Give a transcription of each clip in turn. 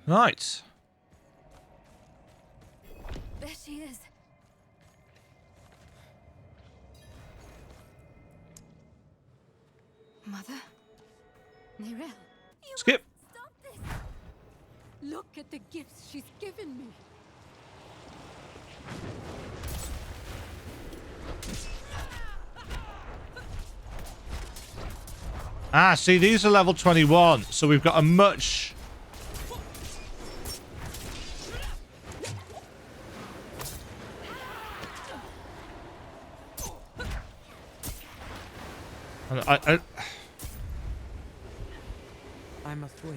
Right. There she is. Mother? Neyrelle? Skip. Stop this! Look at the gifts she's given me. Ah, see, these are level 21, so we've got a much... I must wait.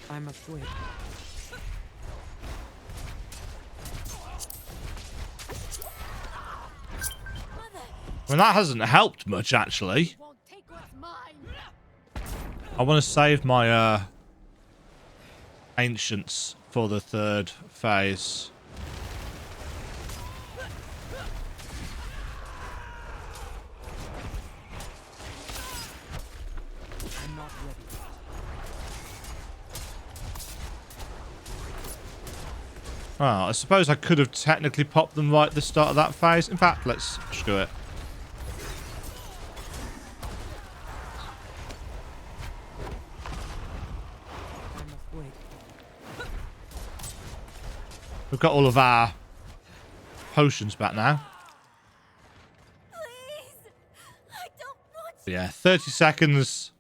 I must wait. I mean, that hasn't helped much, actually. Won't take what's mine. I want to save my ancients for the third phase. I'm not ready. Well, I suppose I could have technically popped them right at the start of that phase. In fact, let's screw it. I must wait. We've got all of our potions back now. Please! I don't want So yeah, 30 seconds.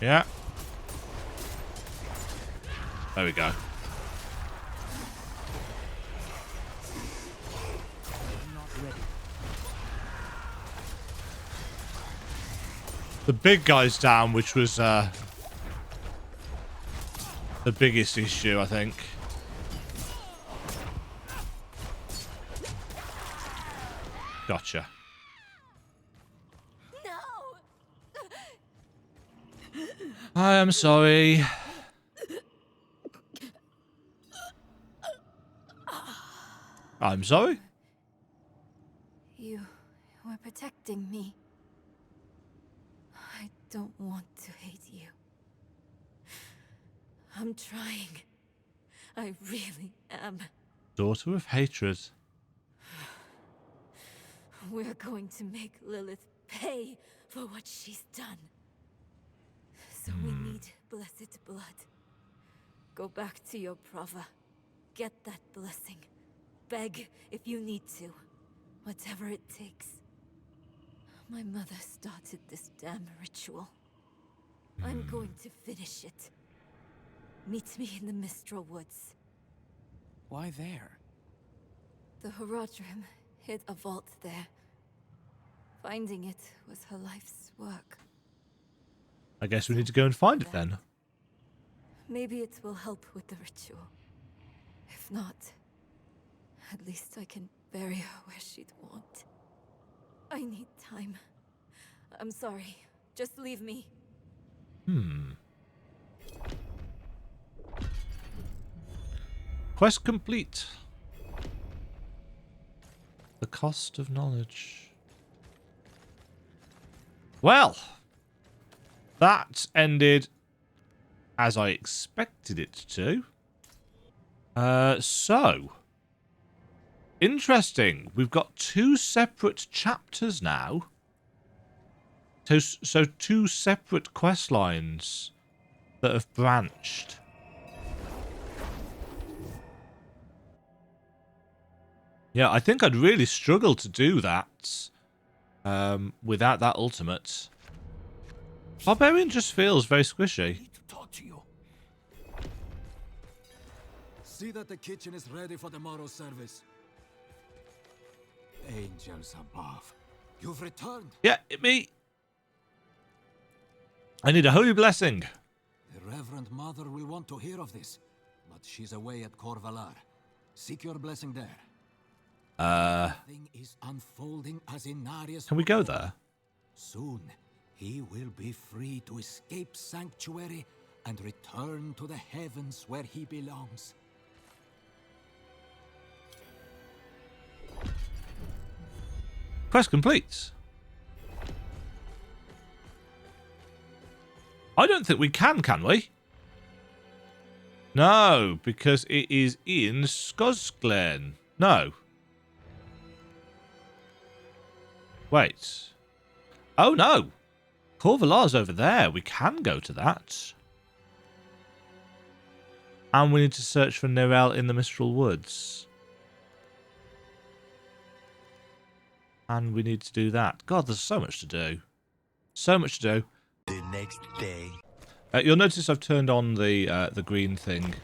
Yeah. There we go. I'm not ready. The big guy's down, which was the biggest issue, I think. Gotcha. I am sorry. I'm sorry? You were protecting me. I don't want to hate you. I'm trying. I really am. Daughter of hatred. We're going to make Lilith pay for what she's done. So we need blessed blood. Go back to your Prava. Get that blessing. Beg if you need to. Whatever it takes. My mother started this damn ritual. I'm going to finish it. Meet me in the Mistral Woods. Why there? The Horadrim hid a vault there. Finding it was her life's work. I guess we need to go and find it then. Maybe it will help with the ritual. If not, at least I can bury her where she'd want. I need time. I'm sorry. Just leave me. Quest complete. The cost of knowledge. Well, that ended as I expected it to. So, interesting. We've got two separate chapters now. So two separate quest lines that have branched. Yeah, I think I'd really struggle to do that without that ultimate. Barbarian just feels very squishy. Need to talk to you. See that the kitchen is ready for tomorrow's service. Angels above, you've returned. Yeah, me. I need a holy blessing. The Reverend Mother will want to hear of this, but she's away at Kor Valor. Seek your blessing there. Thing is unfolding as Inarius. Can we go there? Soon, he will be free to escape Sanctuary and return to the heavens where he belongs. Quest complete. I don't think we can we? No, because it is in Skosglen. No. Wait. Oh, no. Kor Valor's over there. We can go to that. And we need to search for Nirel in the Mistral Woods. And we need to do that. God, there's so much to do. So much to do. The next day. You'll notice I've turned on the green thing.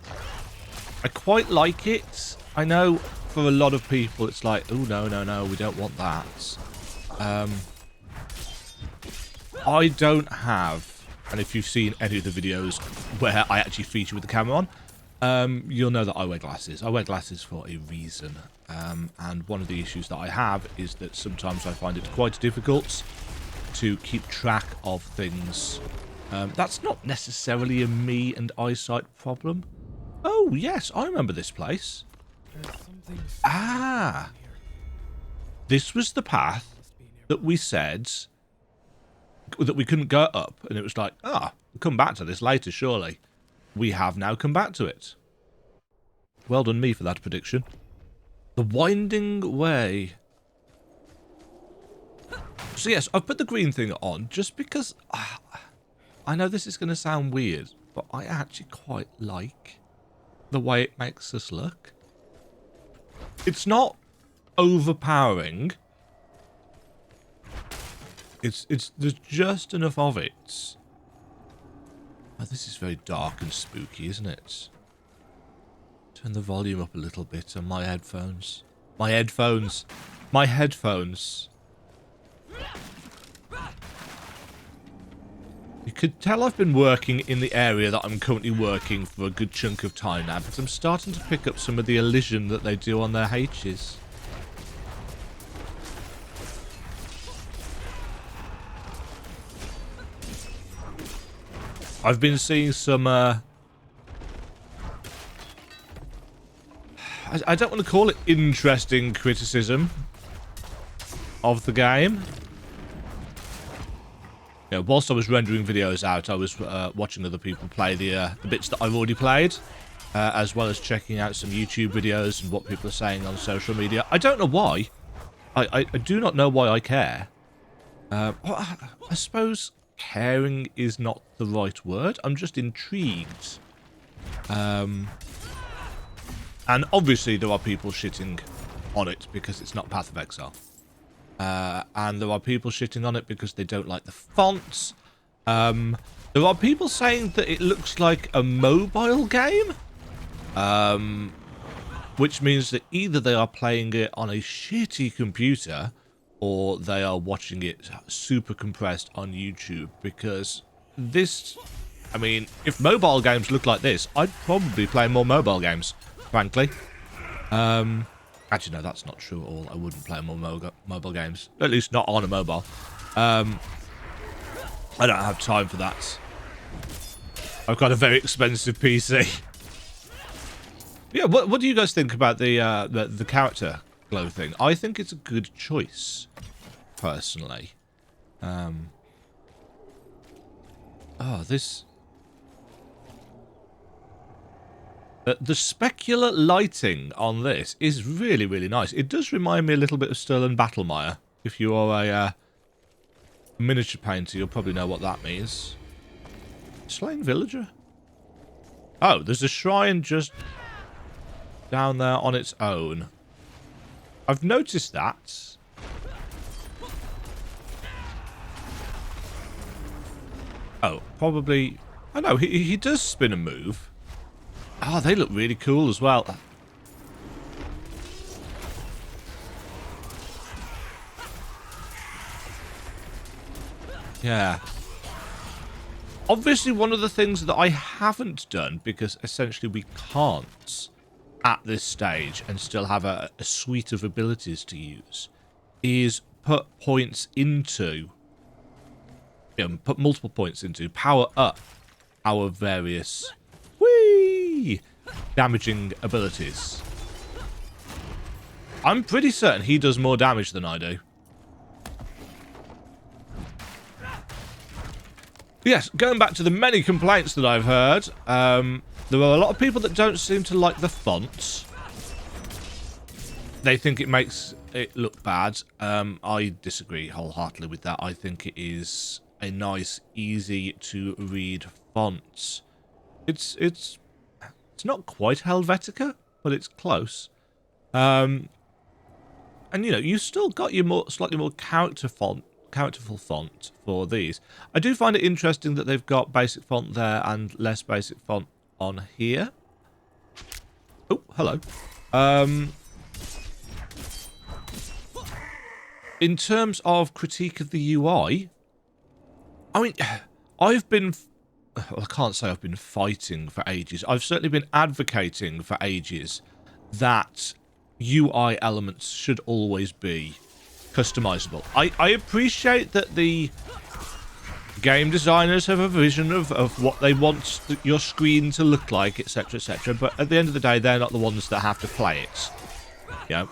I quite like it. I know for a lot of people it's like, oh, no, we don't want that. I don't have, and if you've seen any of the videos where I actually feature with the camera on, you'll know that I wear glasses. I wear glasses for a reason. And one of the issues that I have is that sometimes I find it quite difficult to keep track of things. That's not necessarily a me and eyesight problem. Oh, yes, I remember this place. Ah. This was the path that we said that we couldn't go up. And it was like, we'll come back to this later, surely. We have now come back to it. Well done me for that prediction. The Winding Way. So yes, I've put the green thing on just because I know this is going to sound weird, but I actually quite like the way it makes us look. It's not overpowering. There's just enough of it. Oh, this is very dark and spooky, isn't it? Turn the volume up a little bit on my headphones. My headphones. My headphones. You could tell I've been working in the area that I'm currently working for a good chunk of time now, because I'm starting to pick up some of the elision that they do on their H's. I've been seeing some, I don't want to call it interesting criticism of the game. You know, whilst I was rendering videos out, I was watching other people play the bits that I've already played, as well as checking out some YouTube videos and what people are saying on social media. I don't know why. I do not know why I care. Well, I suppose caring is not the right word. I'm just intrigued. And obviously there are people shitting on it because it's not Path of Exile. And there are people shitting on it because they don't like the fonts. There are people saying that it looks like a mobile game. Which means that either they are playing it on a shitty computer or they are watching it super compressed on YouTube, because this, I mean, if mobile games look like this, I'd probably play more mobile games, frankly. Actually, no, that's not true at all. I wouldn't play more mobile games, at least not on a mobile. I don't have time for that. I've got a very expensive PC. Yeah, what do you guys think about the character glow thing? I think it's a good choice, personally. Oh, this... the specular lighting on this is really, really nice. It does remind me a little bit of Sterling Battlemire. If you are a miniature painter, you'll probably know what that means. Slain villager? Oh, there's a shrine just down there on its own. I've noticed that. Oh, probably... I know, he does spin a move. Oh, they look really cool as well. Yeah. Obviously, one of the things that I haven't done, because essentially we can't at this stage and still have a suite of abilities to use, is put points into, put multiple points into, power up our various damaging abilities. I'm pretty certain he does more damage than I do. Yes, going back to the many complaints that I've heard, there are a lot of people that don't seem to like the fonts. They think it makes it look bad. I disagree wholeheartedly with that. I think it is a nice, easy to read font. It's not quite Helvetica, but it's close. And you know, you've still got your slightly more characterful font for these. I do find it interesting that they've got basic font there and less basic font on here. Oh, hello. In terms of critique of the UI, I mean, I can't say I've been fighting for ages. I've certainly been advocating for ages that UI elements should always be customizable. I appreciate that the game designers have a vision of what they want your screen to look like, etc, etc, but at the end of the day, they're not the ones that have to play it. You know,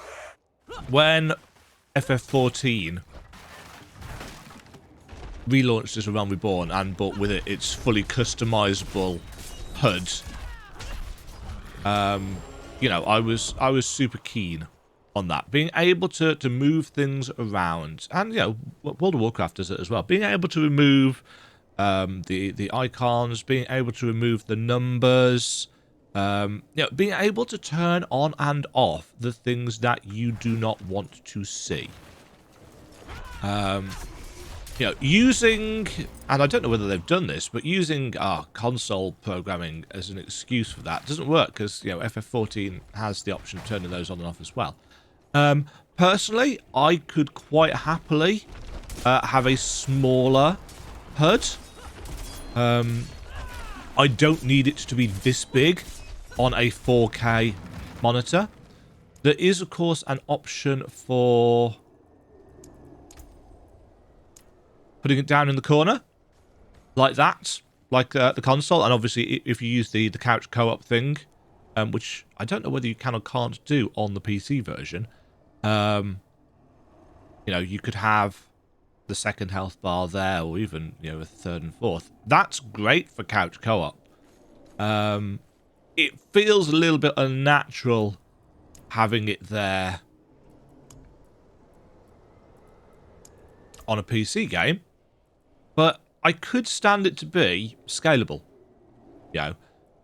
when FF14 relaunched as A Realm Reborn and brought with it its fully customizable HUD, you know, I was super keen on that, being able to move things around, and you know, World of Warcraft does it as well, being able to remove the icons, being able to remove the numbers, you know, being able to turn on and off the things that you do not want to see. You know, using, and I don't know whether they've done this, but using console programming as an excuse for that doesn't work, because, you know, FF14 has the option of turning those on and off as well. Personally, I could quite happily have a smaller HUD. I don't need it to be this big on a 4K monitor. There is, of course, an option for putting it down in the corner, like that, like the console. And obviously, if you use the couch co-op thing, which I don't know whether you can or can't do on the PC version, you know, you could have the second health bar there, or even, you know, a third and fourth. That's great for couch co-op. It feels a little bit unnatural having it there on a PC game, but I could stand it to be scalable. You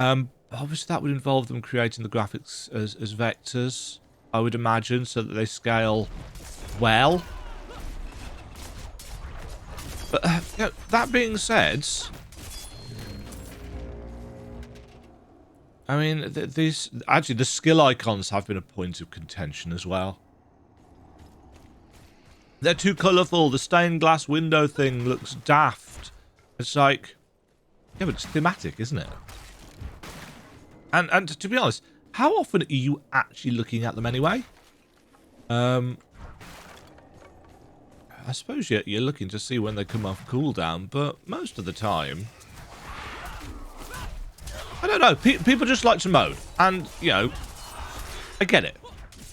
know, obviously that would involve them creating the graphics as vectors, I would imagine, so that they scale well. But you know, that being said, I mean, these actually, the skill icons have been a point of contention as well. They're too colourful. The stained glass window thing looks daft. It's like, yeah, but it's thematic, isn't it? And to be honest, how often are you actually looking at them anyway? I suppose you're looking to see when they come off cooldown, but most of the time, I don't know. People just like to moan, and you know, I get it.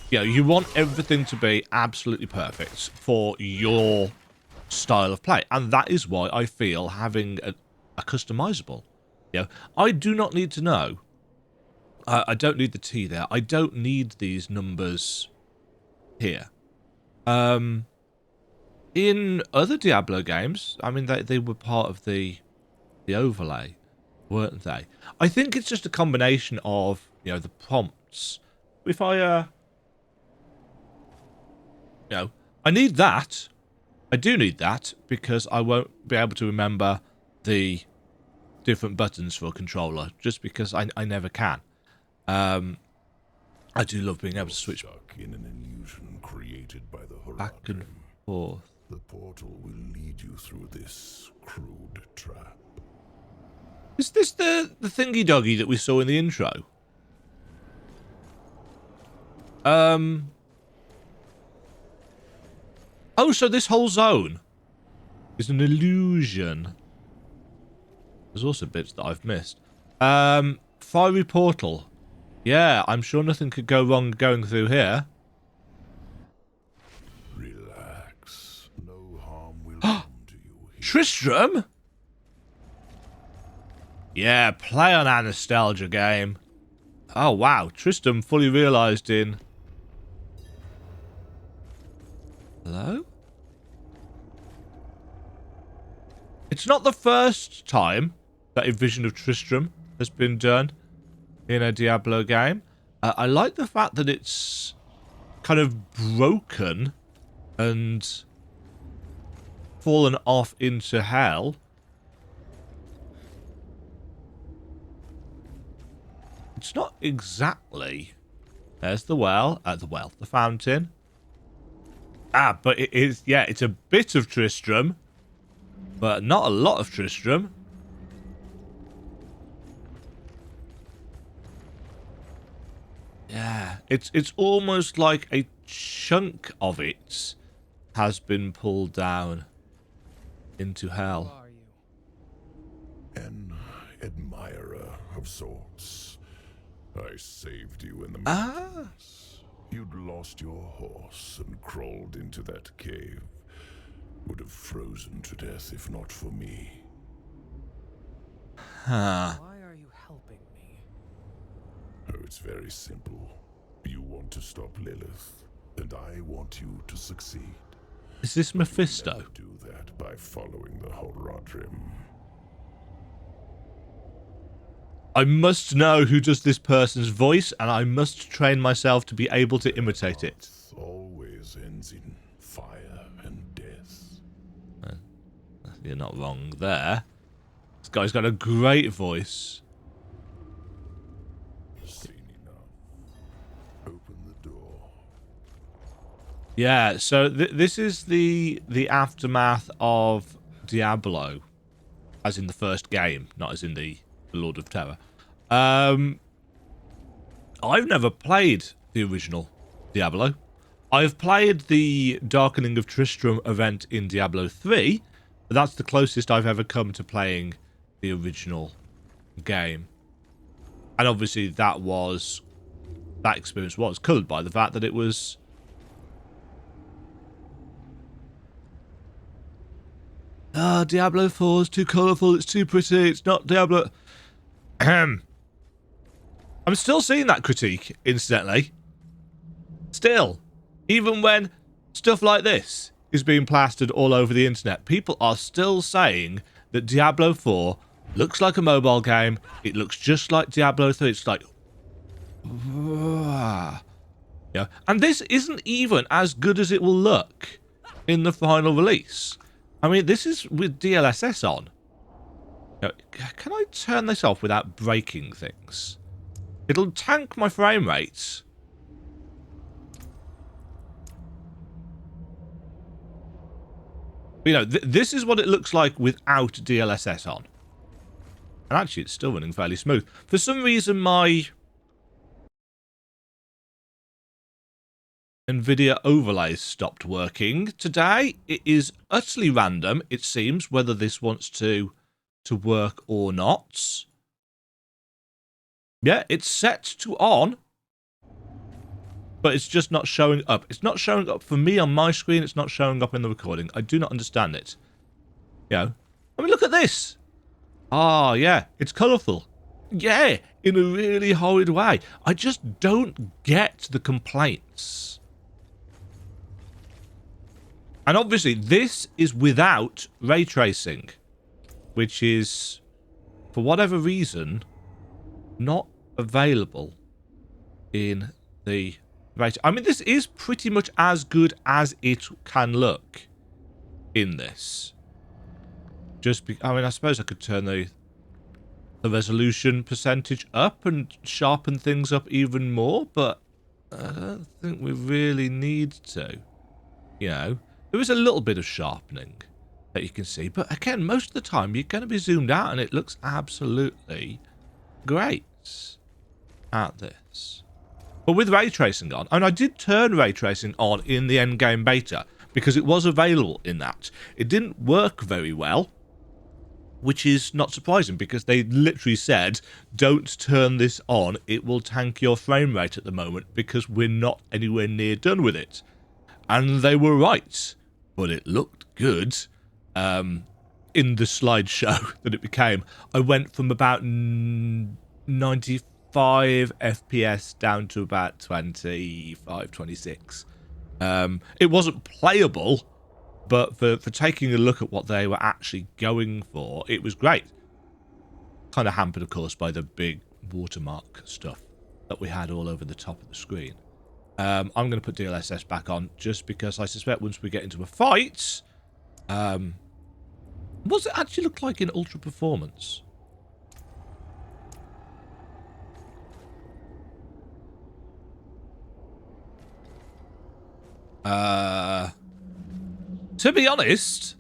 You know, you want everything to be absolutely perfect for your style of play, and that is why I feel having a customizable. You know, I do not need to know. I don't need the T there. I don't need these numbers here. In other Diablo games, I mean, they were part of the overlay, weren't they? I think it's just a combination of, you know, the prompts. If I, you know, I need that. I do need that because I won't be able to remember the different buttons for a controller, just because I never can. I do love being able to switch Stuck in an illusion created by the back and Horadrim. forth. The portal will lead you through this crude trap. Is this the thingy doggy that we saw in the intro? Oh, so this whole zone is an illusion. There's also bits that I've missed. Fiery portal. Yeah, I'm sure nothing could go wrong going through here. Relax. No harm will come to you here. Tristram? Yeah, play on our nostalgia game. Oh, wow. Tristram fully realised in... Hello? It's not the first time that a vision of Tristram has been done in a Diablo game. I like the fact that it's kind of broken and fallen off into hell. It's not exactly... There's the well. The fountain. Ah, but it is... Yeah, it's a bit of Tristram, but not a lot of Tristram. Yeah, it's almost like a chunk of it has been pulled down into Who hell. are you? An admirer of sorts. I saved you in the Ah. mountains. You'd lost your horse and crawled into that cave. Would have frozen to death if not for me. Huh. Why are you helping me? Oh, it's very simple. You want to stop Lilith, and I want you to succeed. Is this Mephisto? Never do that by following the Horadrim. I must know who does this person's voice, and I must train myself to be able to imitate it. Path always ends in fire and death. You're not wrong there. This guy's got a great voice. Seen enough. Open the door. Yeah, so this is the aftermath of Diablo, as in the first game, not as in the Lord of Terror. I've never played the original Diablo. I've played the Darkening of Tristram event in Diablo 3, but that's the closest I've ever come to playing the original game. And obviously that experience was coloured by the fact that it was... Diablo 4 is too colourful, it's too pretty, it's not Diablo... I'm still seeing that critique, incidentally. Still. Even when stuff like this is being plastered all over the internet, people are still saying that Diablo 4 looks like a mobile game, it looks just like Diablo 3, it's like... Yeah. And this isn't even as good as it will look in the final release. I mean, this is with DLSS on. Can I turn this off without breaking things? It'll tank my frame rates. You know, this is what it looks like without DLSS on. And actually, it's still running fairly smooth. For some reason, my NVIDIA overlays stopped working today. It is utterly random, it seems, whether this wants to work or not. Yeah, it's set to on, but it's just not showing up. It's not showing up for me on my screen. It's not showing up in the recording. I do not understand it. You know, I mean, look at this. Ah, yeah, it's colourful. Yeah, in a really horrid way. I just don't get the complaints. And obviously, this is without ray tracing, which is, for whatever reason, not available in the... Right. I mean, this is pretty much as good as it can look in this. I mean, I suppose I could turn the the resolution percentage up and sharpen things up even more, but I don't think we really need to. You know, there is a little bit of sharpening that you can see, but again, most of the time you're going to be zoomed out and it looks absolutely great at this. But with ray tracing on, and I did turn ray tracing on in the endgame beta because it was available in that. It didn't work very well, which is not surprising because they literally said, don't turn this on, it will tank your frame rate at the moment because we're not anywhere near done with it. And they were right, but it looked good. In the slideshow that it became, I went from about 95 FPS down to about 25, 26. It wasn't playable, but for taking a look at what they were actually going for, it was great. Kind of hampered, of course, by the big watermark stuff that we had all over the top of the screen. I'm going to put DLSS back on just because I suspect once we get into a fight... what does it actually look like in Ultra Performance? To be honest,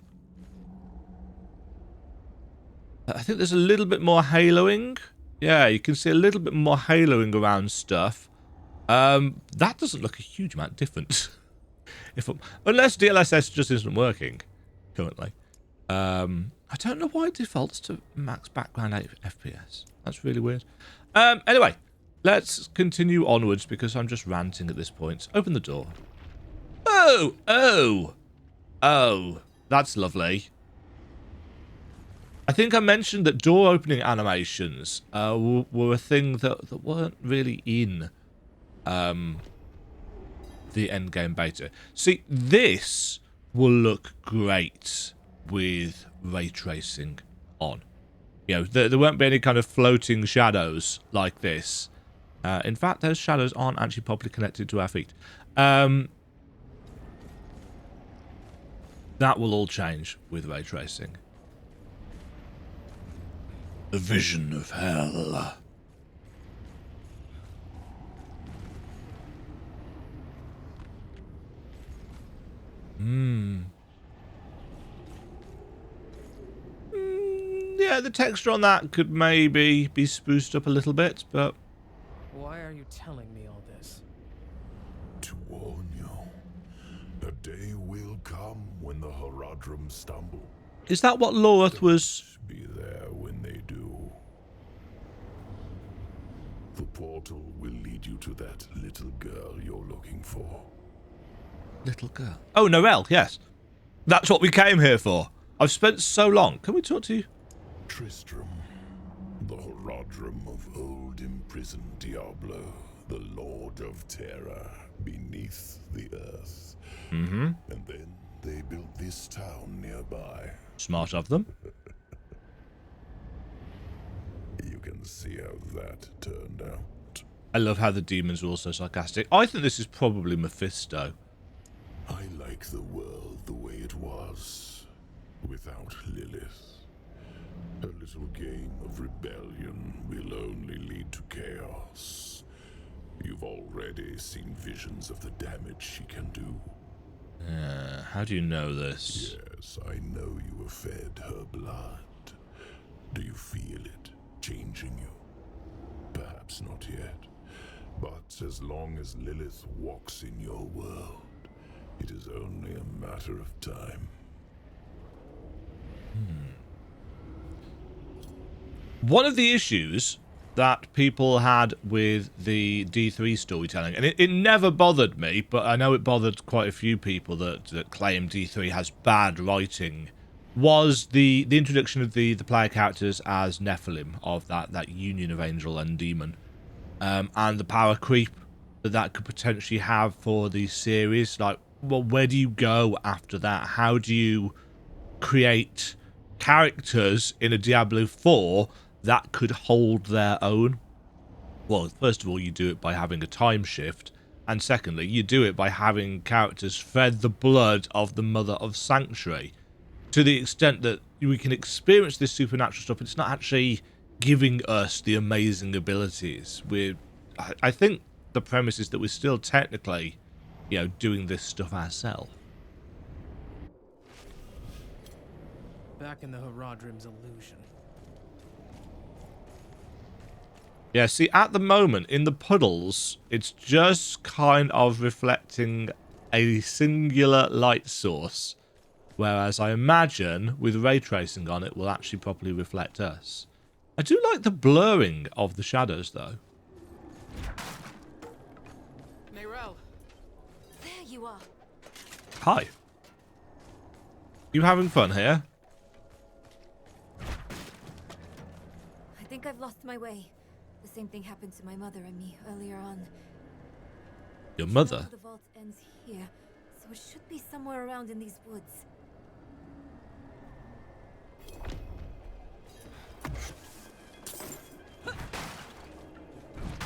I think there's a little bit more haloing. Yeah, you can see a little bit more haloing around stuff. That doesn't look a huge amount different. Unless DLSS just isn't working currently. I don't know why it defaults to max background FPS. That's really weird. Anyway, let's continue onwards because I'm just ranting at this point. Open the door. Oh, that's lovely. I think I mentioned that door opening animations were a thing that weren't really in the endgame beta. See, this will look great with ray tracing on. You know, there won't be any kind of floating shadows like this. In fact, those shadows aren't actually properly connected to our feet. That will all change with ray tracing. The vision of hell. Yeah, the texture on that could maybe be spruced up a little bit, but... Why are you telling me all this? To warn you, a day will come when the Horadrim stumble. Is that what Loreth was... Be there when they do. The portal will lead you to that little girl you're looking for. Little girl? Oh, Norel, yes. That's what we came here for. I've spent so long. Can we talk to you? Tristram, the Horadrim of old imprisoned Diablo, the Lord of Terror beneath the earth. Mm-hmm. And then they built this town nearby. Smart of them. You can see how that turned out. I love how the demons are also sarcastic. I think this is probably Mephisto. I like the world the way it was, without Lilith. Her little game of rebellion will only lead to chaos. You've already seen visions of the damage she can do. How do you know this? Yes, I know you have fed her blood. Do you feel it changing you? Perhaps not yet, but as long as Lilith walks in your world, it is only a matter of time. One of the issues that people had with the D3 storytelling, and it never bothered me, but I know it bothered quite a few people that claim D3 has bad writing, was the introduction of the player characters as Nephilim, of that union of angel and demon, and the power creep that could potentially have for the series. Like, well, where do you go after that? How do you create characters in a Diablo 4 that could hold their own? Well, first of all, you do it by having a time shift, and secondly, you do it by having characters fed the blood of the Mother of Sanctuary, to the extent that we can experience this supernatural stuff. It's not actually giving us the amazing abilities. I think the premise is that we're still technically, you know, doing this stuff ourselves. Back in the Horadrim's illusion. Yeah, see, at the moment, in the puddles, it's just kind of reflecting a singular light source. Whereas I imagine, with ray tracing on it, will actually properly reflect us. I do like the blurring of the shadows, though. Mayrel. There you are. Hi. You having fun here? I think I've lost my way. The same thing happened to my mother and me earlier on. Your mother? The vault ends here, so it should be somewhere around in these woods.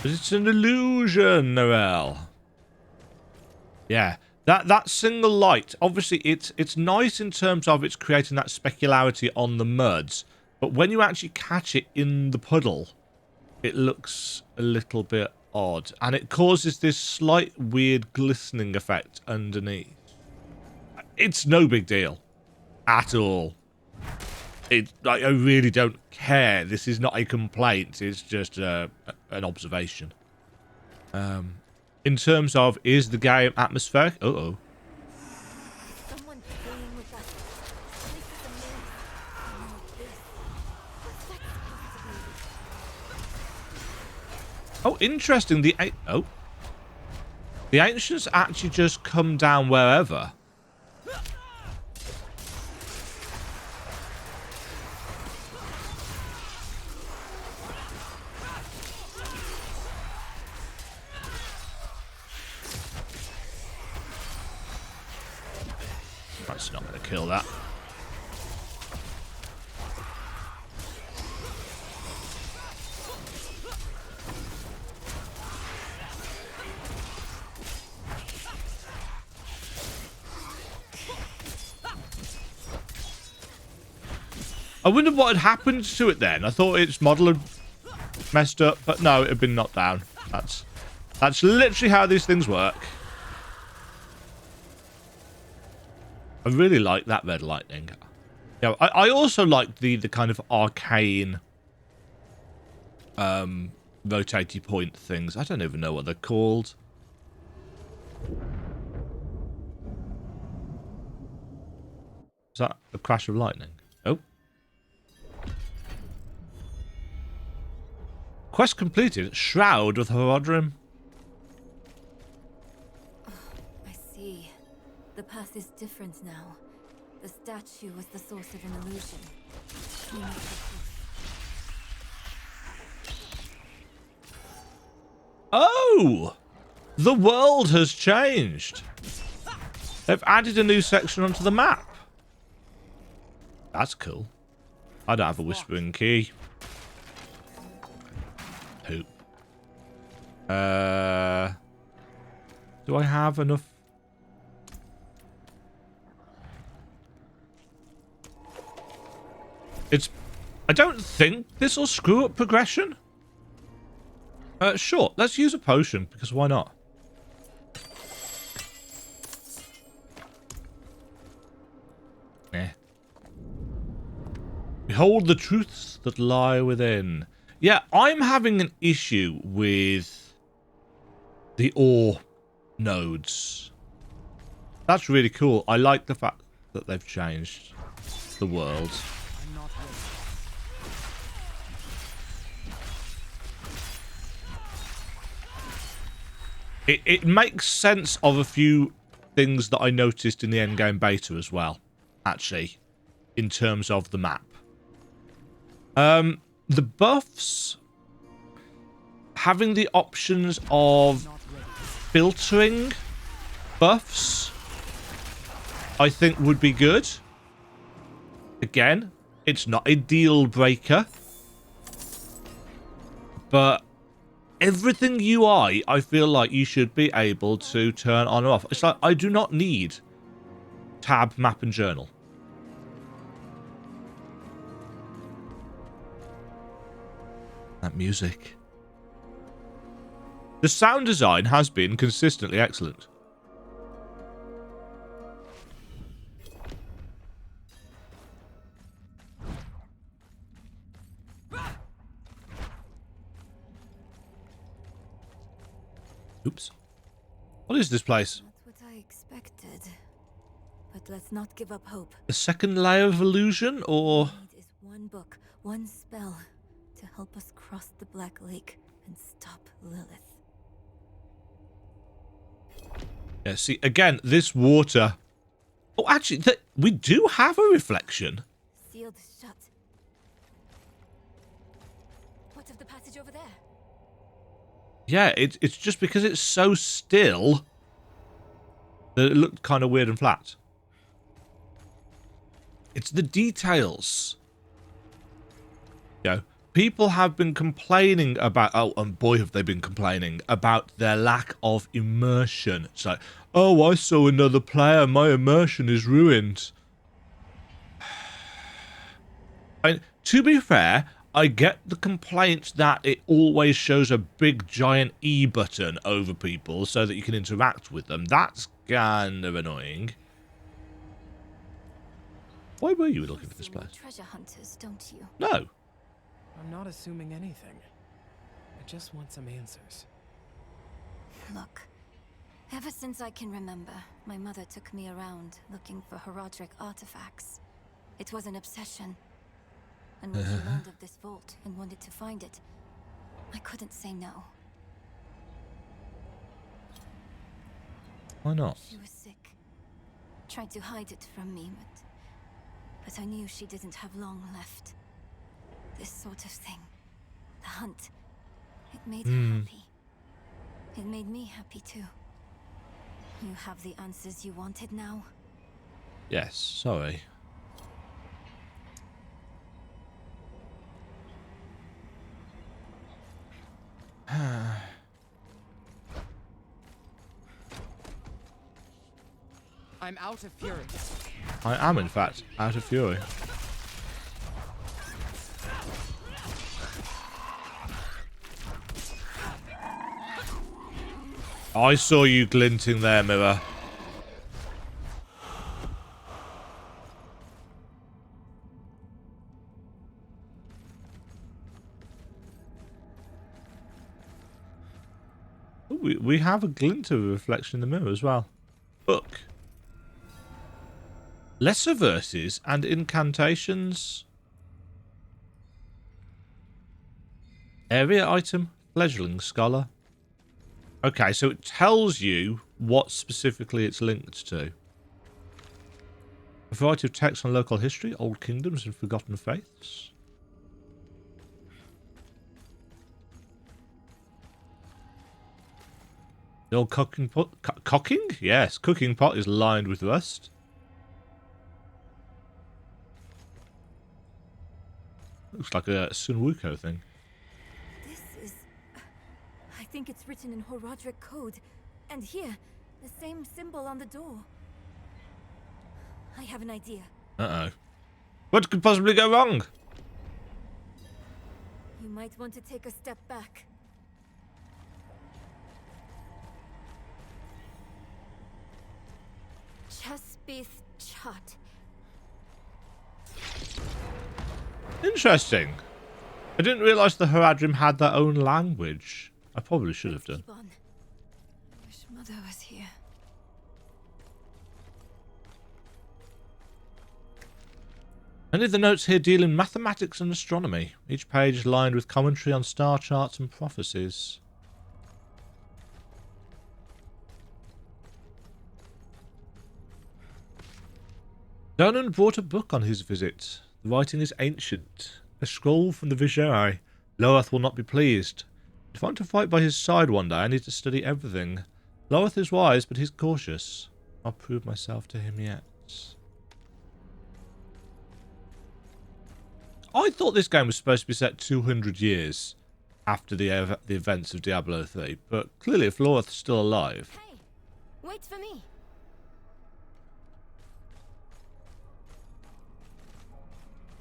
It's an illusion, Noelle. Yeah, that single light, obviously it's nice in terms of it's creating that specularity on the muds, but when you actually catch it in the puddle, it looks a little bit odd, and it causes this slight weird glistening effect underneath. It's no big deal at all. I really don't care. This is not a complaint. It's just an observation. In terms of, is the game atmospheric? Uh-oh. Someone playing with us. This is amazing. What's that supposed to be? Oh, interesting. The ancients actually just come down wherever. That's not going to kill that. I wonder what had happened to it then. I thought its model had messed up, but no, it had been knocked down. That's literally how these things work. I really like that red lightning. Yeah, I also like the kind of arcane rotatey point things. I don't even know what they're called. Is that a crash of lightning? Oh. Quest completed. Shroud with Horadrim. I see. The path is different now. The statue was the source of an illusion. We must be close. Oh! The world has changed. They've added a new section onto the map. That's cool. I don't have a whispering key. Hoop. Do I have enough? I don't think this will screw up progression. Sure, let's use a potion, because why not? Eh. Behold the truths that lie within. Yeah, I'm having an issue with the ore nodes. That's really cool. I like the fact that they've changed the world. It makes sense of a few things that I noticed in the endgame beta as well, actually, in terms of the map. The buffs, having the options of filtering buffs, I think would be good. Again, it's not a deal breaker, but everything UI, I feel like you should be able to turn on or off. It's like, I do not need tab, map, and journal. That music. The sound design has been consistently excellent. Oops. What is this place? Not what I expected. But let's not give up hope. A second layer of illusion, or... All we need is one book, one spell, to help us cross the Black Lake and stop Lilith. Yeah, see, again, this water... Oh, actually, we do have a reflection. Sealed shut. What of the passage over there? Yeah, it's just because it's so still that it looked kind of weird and flat. It's the details. You know, people have been complaining about... Oh, and boy, have they been complaining about their lack of immersion. It's like, oh, I saw another player. My immersion is ruined. I mean, to be fair, I get the complaint that it always shows a big giant E button over people so that you can interact with them. That's kind of annoying. Why were you looking for this place? Treasure hunters, don't you? No. I'm not assuming anything. I just want some answers. Look, ever since I can remember, my mother took me around looking for Horadrim artifacts. It was an obsession. And when she learned of this vault and wanted to find it, I couldn't say no. Why not? She was sick. Tried to hide it from me, but I knew she didn't have long left. This sort of thing. The hunt. It made her happy. It made me happy too. You have the answers you wanted now? Yes, sorry. I'm out of fury. I am, in fact, out of fury. I saw you glinting there, Mirror. Ooh, we have a glint of a reflection in the mirror as well. Book. Lesser verses and incantations. Area item, Fledgling Scholar. Okay, so it tells you what specifically it's linked to. A variety of texts on local history, old kingdoms and forgotten faiths. The old cooking pot... Cooking? Yes, cooking pot is lined with rust. Looks like a Sunwuko thing. This is... I think it's written in Horadrim code. And here, the same symbol on the door. I have an idea. Uh-oh. What could possibly go wrong? You might want to take a step back. Chespith Chat. Interesting. I didn't realise the Horadrim had their own language. I probably should have done. Keep on. Wish Mother was here. Many of the notes here deal in mathematics and astronomy, each page lined with commentary on star charts and prophecies. Donan brought a book on his visit. The writing is ancient. A scroll from the Vhenard. Lilith will not be pleased. If I'm to fight by his side one day, I need to study everything. Lilith is wise, but he's cautious. I'll prove myself to him yet. I thought this game was supposed to be set 200 years after the events of Diablo 3, but clearly if Lilith's still alive... Hey, wait for me.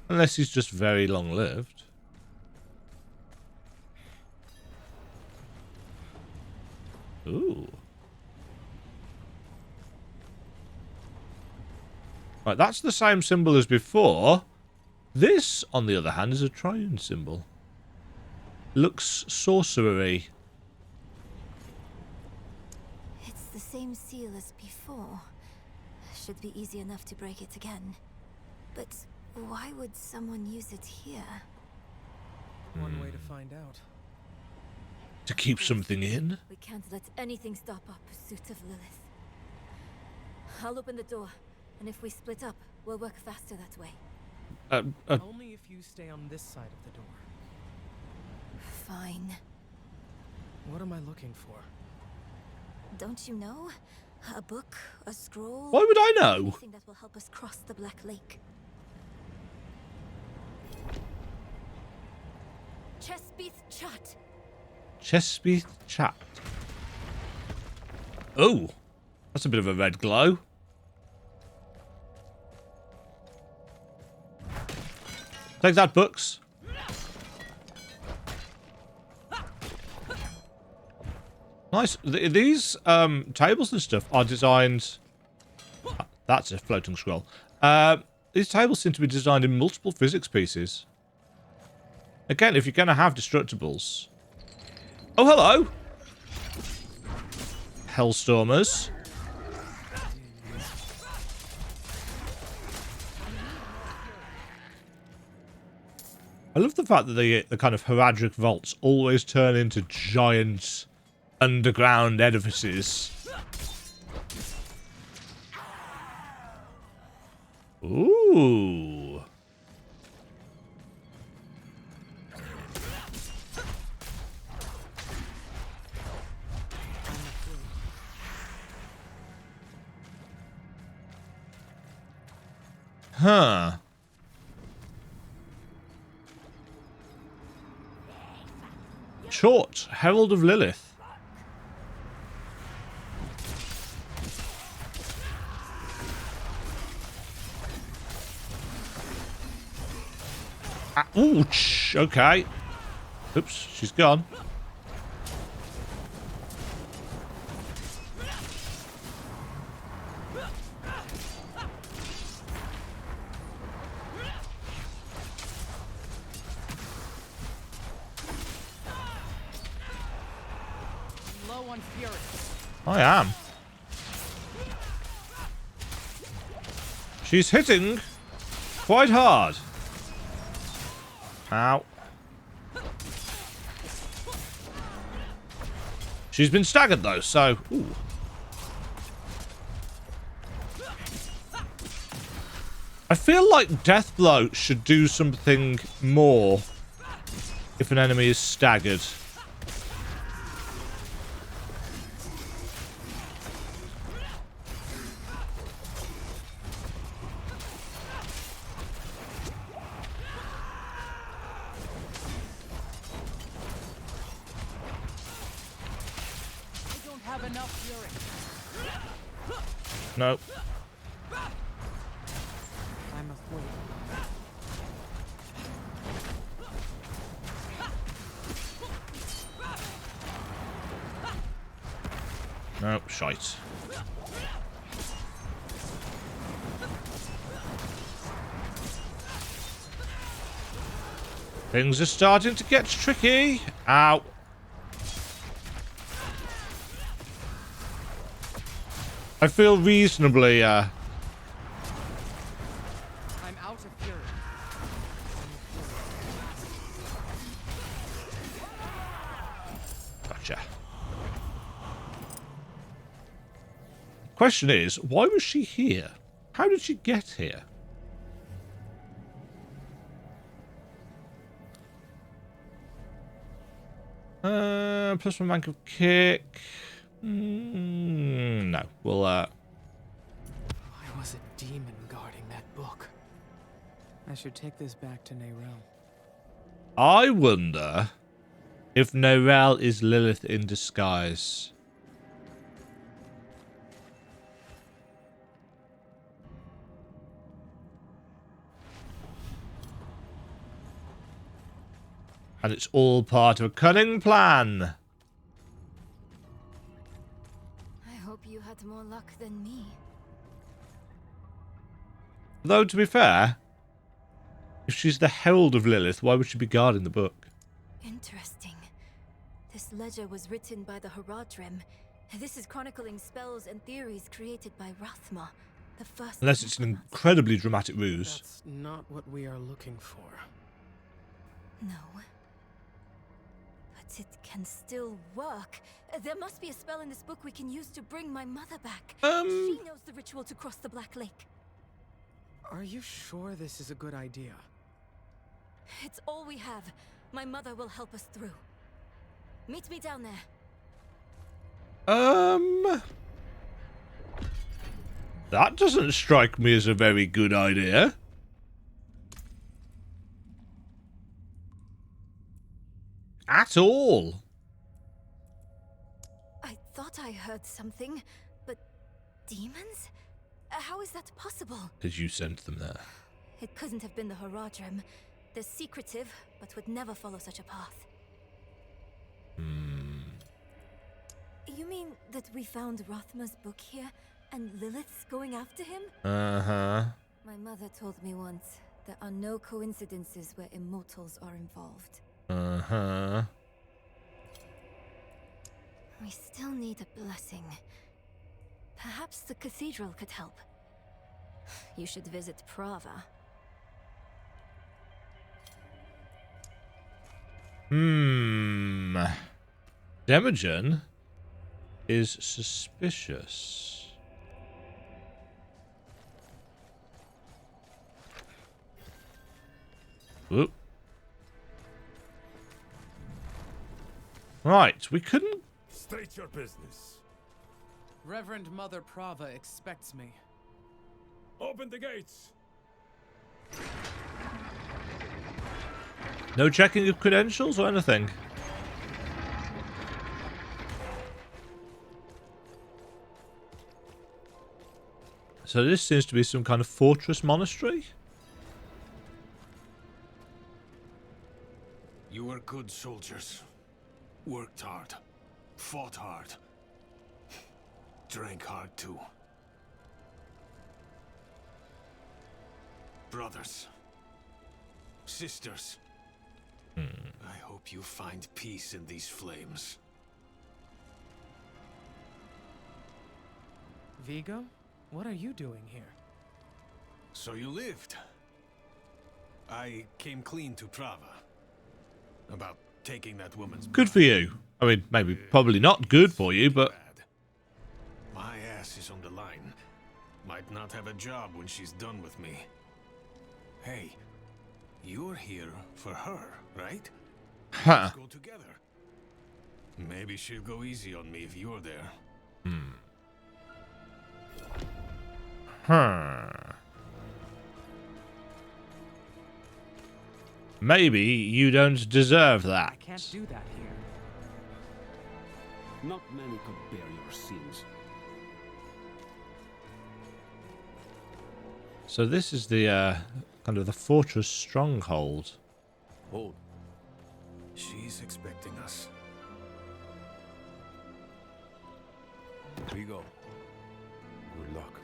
Unless he's just very long-lived. Ooh. Right, that's the same symbol as before. This, on the other hand, is a triune symbol. Looks sorcery. It's the same seal as before. Should be easy enough to break it again. But why would someone use it here? One way to find out. To keep something in? We can't let anything stop our pursuit of Lilith. I'll open the door, and if we split up, we'll work faster that way. Only if you stay on this side of the door. Fine. What am I looking for? Don't you know? A book, a scroll. Why would I know? Anything that will help us cross the Black Lake. Chespith Chat. Chespith Chat. Oh, that's a bit of a red glow. Take that, books. Nice. These tables and stuff are designed... That's a floating scroll. These tables seem to be designed in multiple physics pieces. Again, if you're going to have destructibles... Oh, hello! Hellstormers. I love the fact that the kind of Horadrim vaults always turn into giant underground edifices. Ooh. Huh. Chort, Herald of Lilith. Ouch! Okay. Oops, she's gone. Low on fury. I am. She's hitting quite hard. Ow. She's been staggered though, so... Ooh. I feel like Death Blow should do something more if an enemy is staggered. Nope. I must wait. Nope, shite. Things are starting to get tricky. Ow. I feel reasonably, I'm out of fury. Gotcha. Question is, why was she here? How did she get here? Plus one rank of kick. No. We'll, I was a demon guarding that book. I should take this back to Neyrelle. I wonder if Neyrelle is Lilith in disguise. And it's all part of a cunning plan. hope you had more luck than me. Though, to be fair, if she's the herald of Lilith, why would she be guarding the book? Interesting. This ledger was written by the Horadrim. This is chronicling spells and theories created by Rathma, the first... Unless it's an incredibly dramatic ruse. That's not what we are looking for. No. But it can still work. There must be a spell in this book we can use to bring my mother back. She knows the ritual to cross the Black Lake. Are you sure this is a good idea? It's all we have. My mother will help us through. Meet me down there. That doesn't strike me as a very good idea. At all. I thought I heard something, but demons? How is that possible? Because you sent them there. It couldn't have been the Horadrim. They're secretive, but would never follow such a path. You mean that we found Rathma's book here, and Lilith's going after him? Uh-huh. My mother told me once, there are no coincidences where immortals are involved. Uh-huh. We still need a blessing. Perhaps the cathedral could help. You should visit Prava. Demajen is suspicious. Whoop. Right, we couldn't... State your business. Reverend Mother Prava expects me. Open the gates. No checking of credentials or anything. So this seems to be some kind of fortress monastery. You were good soldiers. Worked hard. Fought hard. Drank hard too. Brothers. Sisters. I hope you find peace in these flames. Vigo, what are you doing here? So you lived. I came clean to Prava. About taking that woman's Good for you. I mean, maybe probably not good for you, but... bad. My ass is on the line. Might not have a job when she's done with me. Hey, you're here for her, right? Huh. Let's go together. Maybe she'll go easy on me if you're there. Maybe you don't deserve that. I can't do that here. Not many could bear your sins. So this is the kind of the fortress stronghold. Hold. She's expecting us. Vigo. Good luck.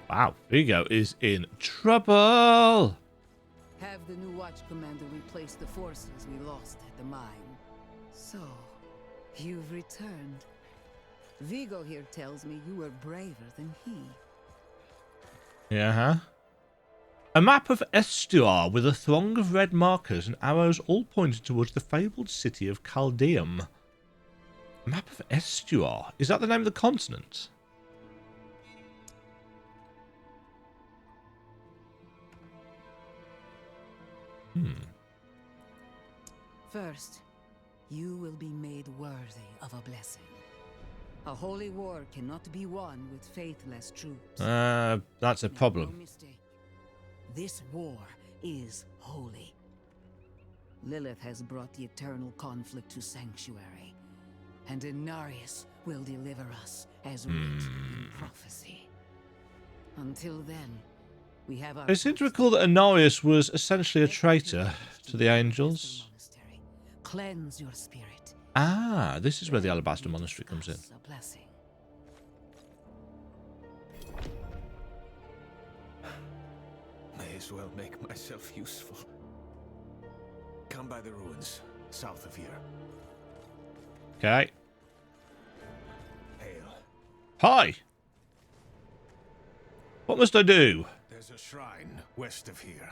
Wow, Vigo is in trouble. Have the new watch commander replace the forces we lost at the mine. So, you've returned. Vigo here tells me you were braver than he. Yeah, A map of Estuar with a throng of red markers and arrows all pointing towards the fabled city of Caldeum. A map of Estuar. Is that the name of the continent? First, you will be made worthy of a blessing. A holy war cannot be won with faithless troops. That's a Make problem. no mistake. This war is holy. Lilith has brought the eternal conflict to Sanctuary, and Inarius will deliver us as written in prophecy. Until then, we have our... I seem to recall that Inarius was essentially a traitor to the angels. Cleanse your spirit. Ah, this is where the Alabaster Monastery comes in. A blessing. May as well make myself useful. Come by the ruins, south of here. Okay. Hail. Hi. What must I do? There's a shrine west of here.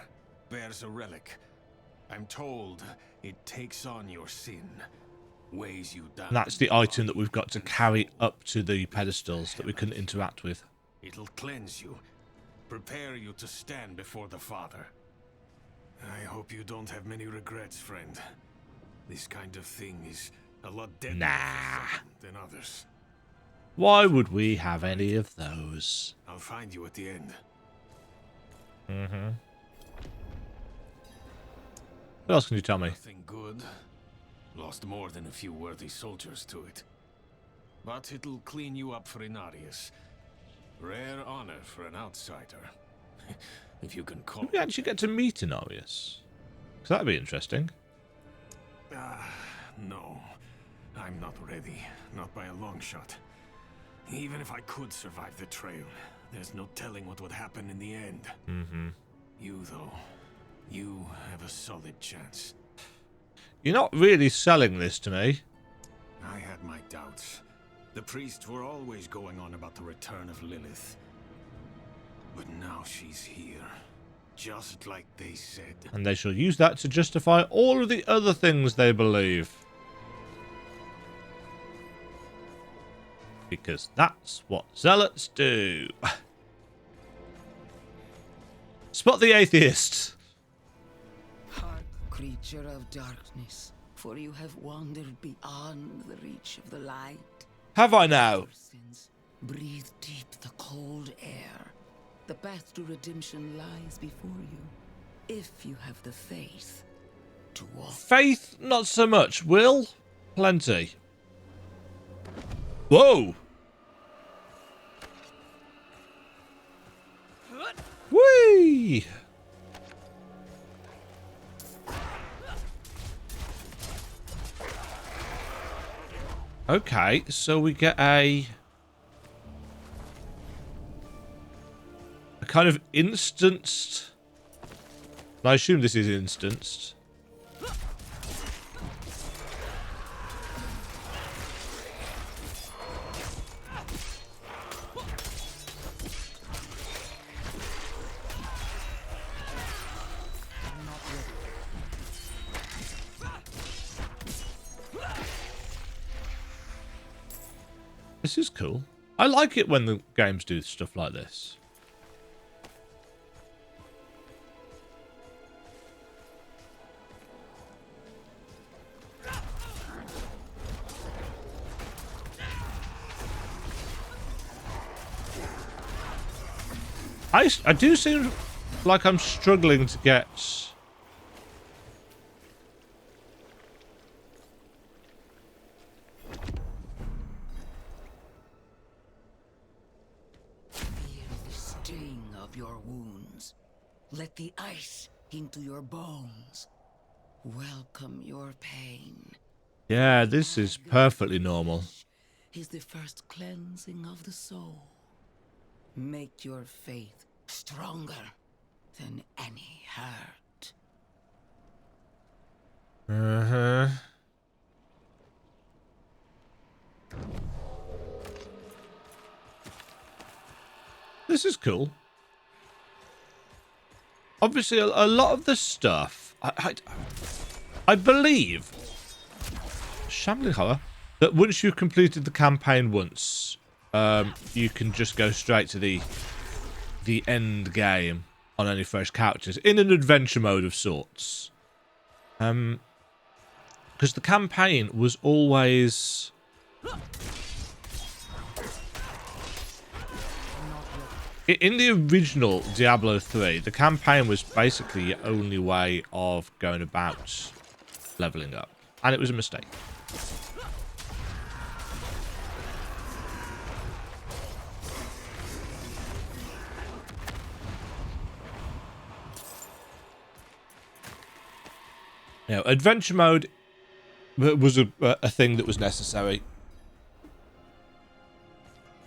Bears a relic. I'm told it takes on your sin. Weighs you down. And that's the item that we've got to carry up to the pedestals that we couldn't interact with. It'll cleanse you. Prepare you to stand before the Father. I hope you don't have many regrets, friend. This kind of thing is a lot deadlier than others. Why would we have any of those? I'll find you at the end. Mm-hmm. What else can you tell me? Nothing good. Lost more than a few worthy soldiers to it. But it'll clean you up for Inarius. Rare honor for an outsider. If you can call Did we actually get to meet Inarius? Because that'd be interesting. No. I'm not ready. Not by a long shot. Even if I could survive the trail, there's no telling what would happen in the end. Mm-hmm. You, though, you have a solid chance. You're not really selling this to me. I had my doubts. The priests were always going on about the return of Lilith. But now she's here. Just like they said. And they shall use that to justify all of the other things they believe. Because that's what zealots do. Spot the atheist. Hark, creature of darkness, for you have wandered beyond the reach of the light. Have I now? Your sins, breathe deep the cold air. The path to redemption lies before you, if you have the faith to walk. Faith, not so much. Will, plenty. Whoa! Whee! Okay, so we get a kind of instanced. I assume this is instanced. This is cool. I like it when the games do stuff like this. I do seem like I'm struggling to get... Feel the sting of your wounds. Let the ice into your bones. Welcome your pain. Yeah, this is perfectly normal. Is the first cleansing of the soul. Make your faith stronger than any hurt. Uh-huh. This is cool. Obviously, a lot of the stuff... I believe... Shambling Horror... that once you've completed the campaign once... you can just go straight to the end game on any fresh characters in an adventure mode of sorts. Because the campaign was always... In the original Diablo 3, the campaign was basically your only way of going about leveling up. And it was a mistake. You know, adventure mode was a thing that was necessary,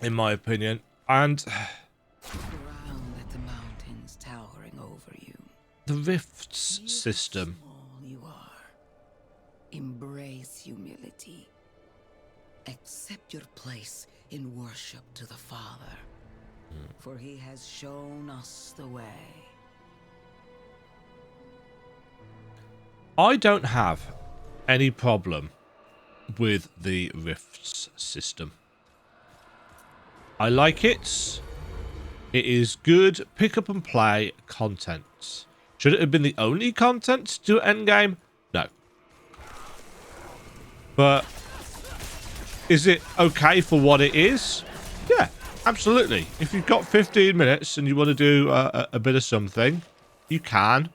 in my opinion. And the Rifts system. Small you are. Embrace humility. Accept your place in worship to the Father. For he has shown us the way. I don't have any problem with the Rifts system. I like it. It is good pick up and play content. Should it have been the only content to do endgame? No. But is it okay for what it is? Yeah, absolutely. If you've got 15 minutes and you want to do a bit of something, you can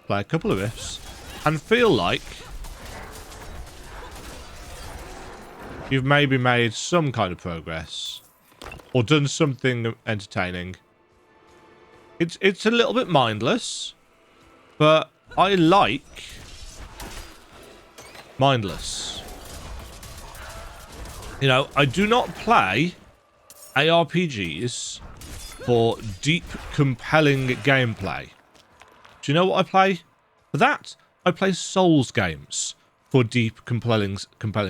play a couple of Rifts and feel like you've maybe made some kind of progress or done something entertaining. It's a little bit mindless, but I like mindless. You know, I do not play ARPGs for deep, compelling gameplay. Do you know what I play? For that, I play Souls games for deep, compelling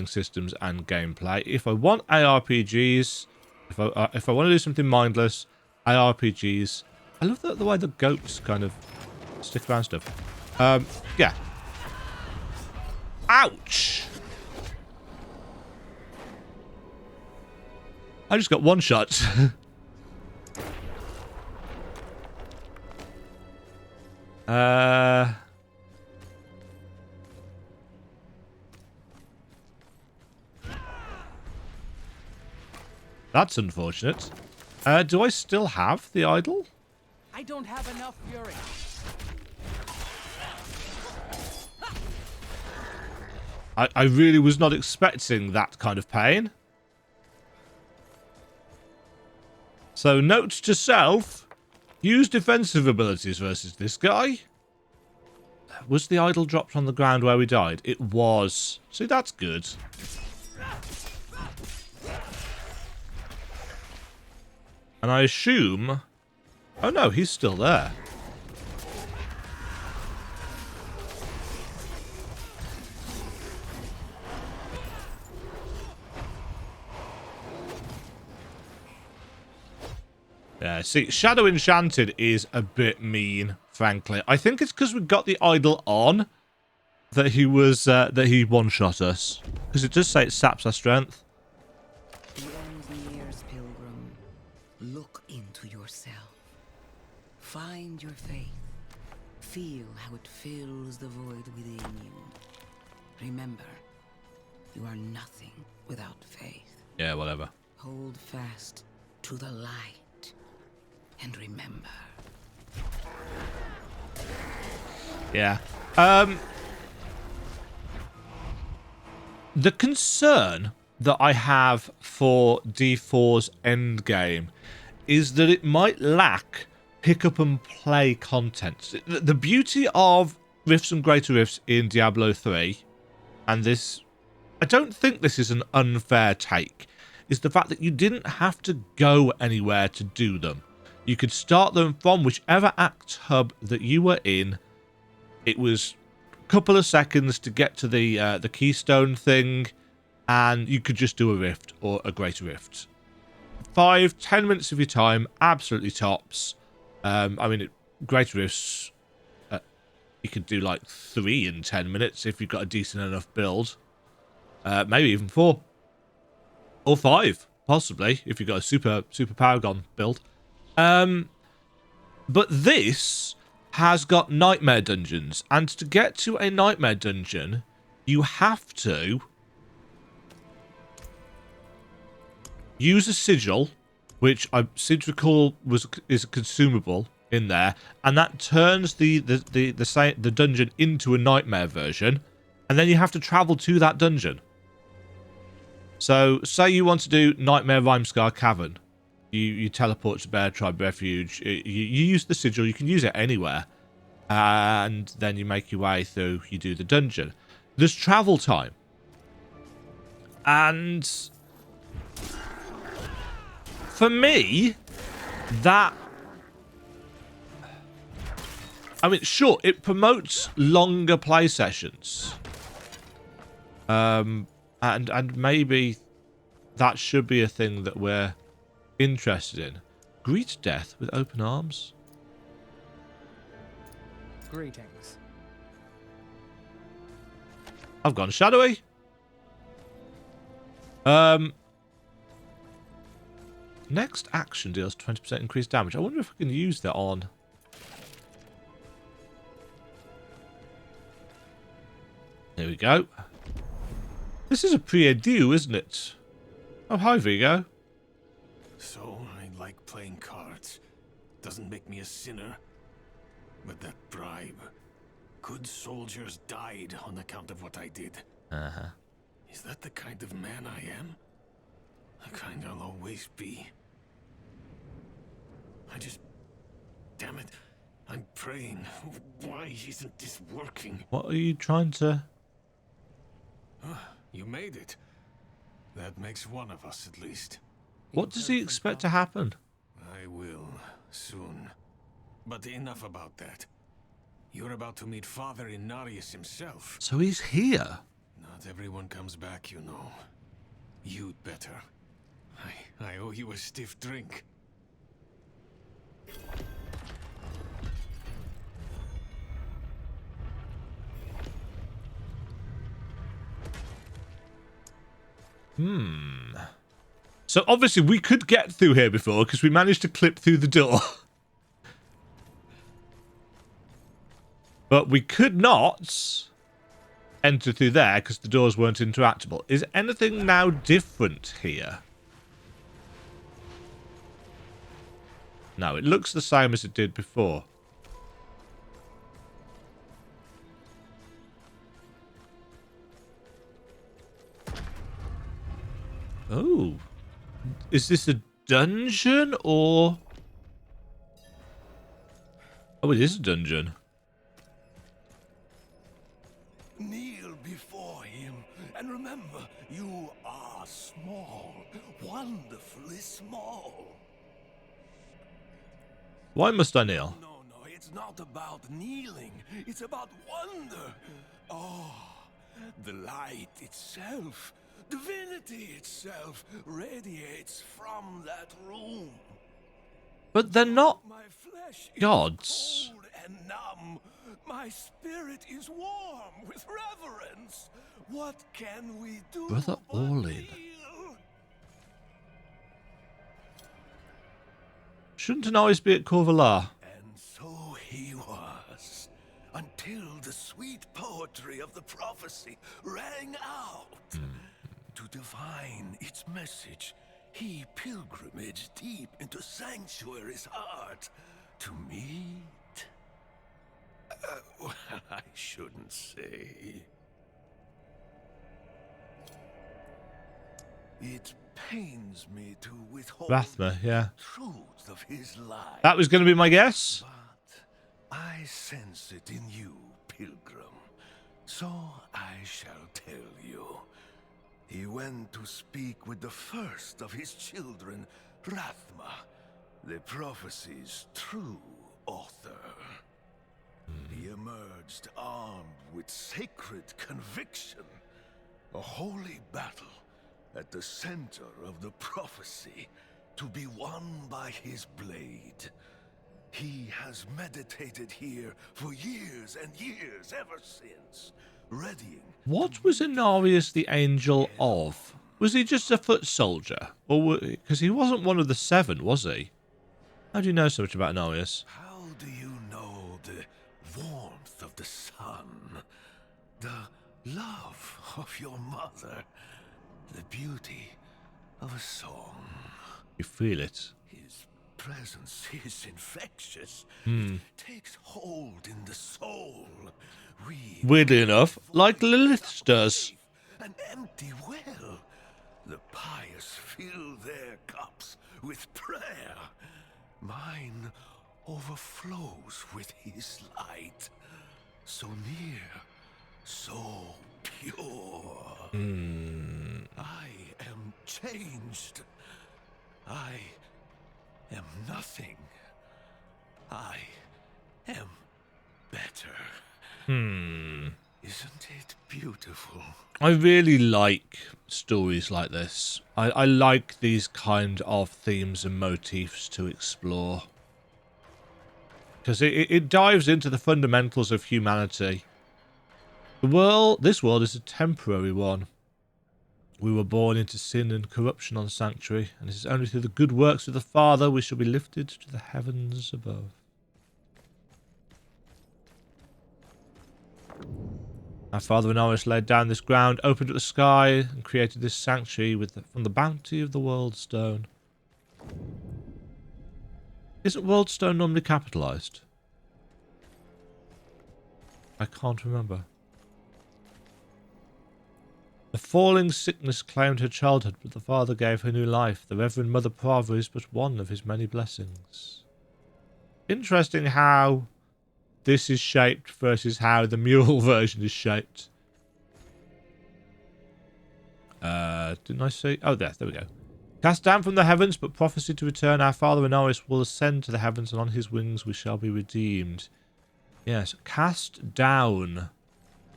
systems and gameplay. If I want ARPGs, if I want to do something mindless, ARPGs. I love the way the goats kind of stick around stuff. Yeah. Ouch! I just got one shot. That's unfortunate. Do I still have the idol? I don't have enough fury. I really was not expecting that kind of pain. So, note to self, use defensive abilities versus this guy. Was the idol dropped on the ground where we died? It was. See, that's good. And I assume... Oh no, he's still there. Yeah, see, Shadow Enchanted is a bit mean, frankly. I think it's because we got the idol on that he was that he one-shot us. Because it does say it saps our strength. The end nears, pilgrim. Look into yourself. Find your faith. Feel how it fills the void within you. Remember, you are nothing without faith. Yeah, whatever. Hold fast to the light. And remember. Yeah. The concern that I have for D4's endgame is that it might lack pick up and play content. The beauty of Rifts and Greater Rifts in Diablo 3, and this, I don't think this is an unfair take, is the fact that you didn't have to go anywhere to do them. You could start them from whichever act hub that you were in. It was a couple of seconds to get to the keystone thing, and you could just do a rift or a greater rift. 5-10 minutes of your time, absolutely tops. I mean, greater rifts, you could do like 3 in 10 minutes if you've got a decent enough build. Maybe even 4 or 5, possibly if you've got a super paragon build. But this has got nightmare dungeons, and to get to a nightmare dungeon, you have to use a sigil, which I seem to recall is a consumable in there, and that turns the dungeon into a nightmare version, and then you have to travel to that dungeon. So, say you want to do Nightmare Rhymescar Cavern. You teleport to Bear Tribe Refuge. You use the sigil. You can use it anywhere. And then you make your way through. You do the dungeon. There's travel time. And for me, that I mean, sure, it promotes longer play sessions. And maybe that should be a thing that we're interested in. Greet death with open arms. Greetings. I've gone shadowy. Next action deals 20% increased damage. I wonder if I can use that on... There we go. This is a pre-adieu, isn't it? Oh, hi, Vigo. So, I like playing cards. Doesn't make me a sinner. But that bribe... Good soldiers died on account of what I did. Uh-huh. Is that the kind of man I am? The kind I'll always be. I just... Damn it. I'm praying. Why isn't this working? What are you trying to... You made it. That makes one of us at least. What does he expect to happen? I will, soon. But enough about that. You're about to meet Father Inarius himself. So he's here. Not everyone comes back, you know. You'd better. I owe you a stiff drink. So obviously we could get through here before because we managed to clip through the door. But we could not enter through there because the doors weren't interactable. Is anything now different here? No, it looks the same as it did before. Oh. Is this a dungeon or... Oh, it is a dungeon. Kneel before him, and remember, you are small, wonderfully small. Why must I kneel? No, it's not about kneeling, it's about wonder. Oh, the light itself, divinity itself, radiates from that room. But they're not My flesh gods. is cold and numb. My spirit is warm with reverence. What can we do? Brother but Orlin. kneel? Shouldn't an always be at Kor Valor? And so he was, until the sweet poetry of the prophecy rang out. To divine its message, he pilgrimaged deep into Sanctuary's heart to meet... well, I shouldn't say. It pains me to withhold Rathma, yeah. the truth of his life. That was going to be my guess. But I sense it in you, pilgrim. So I shall tell you. He went to speak with the first of his children, Rathma, the prophecy's true author. He emerged armed with sacred conviction, a holy battle at the center of the prophecy to be won by his blade. He has meditated here for years and years ever since, readying. What was Inarius the Angel of? Was he just a foot soldier? Or because he wasn't one of the seven, was he? How do you know so much about Inarius? How do you know the warmth of the sun, the love of your mother, the beauty of a song? You feel it. His presence is infectious. It takes hold in the soul. We Weirdly enough, like Lilith's does. an empty well. The pious fill their cups with prayer. Mine overflows with his light. So near, so pure. I am changed. I am nothing. I am better. Isn't it beautiful? I really like stories like this. I like these kind of themes and motifs to explore. Because it dives into the fundamentals of humanity. This world is a temporary one. We were born into sin and corruption on Sanctuary, and it is only through the good works of the Father we shall be lifted to the heavens above. Our Father Vhenard laid down this ground, opened up the sky, and created this sanctuary from the bounty of the World Stone. Isn't World Stone normally capitalised? I can't remember. A falling sickness claimed her childhood, but the Father gave her new life. The Reverend Mother Prava is but one of his many blessings. Interesting how this is shaped versus how the mural version is shaped. Didn't I see? Oh, there we go. Cast down from the heavens, but prophecy to return. Our Father Vhenard will ascend to the heavens, and on his wings we shall be redeemed. Yes, cast down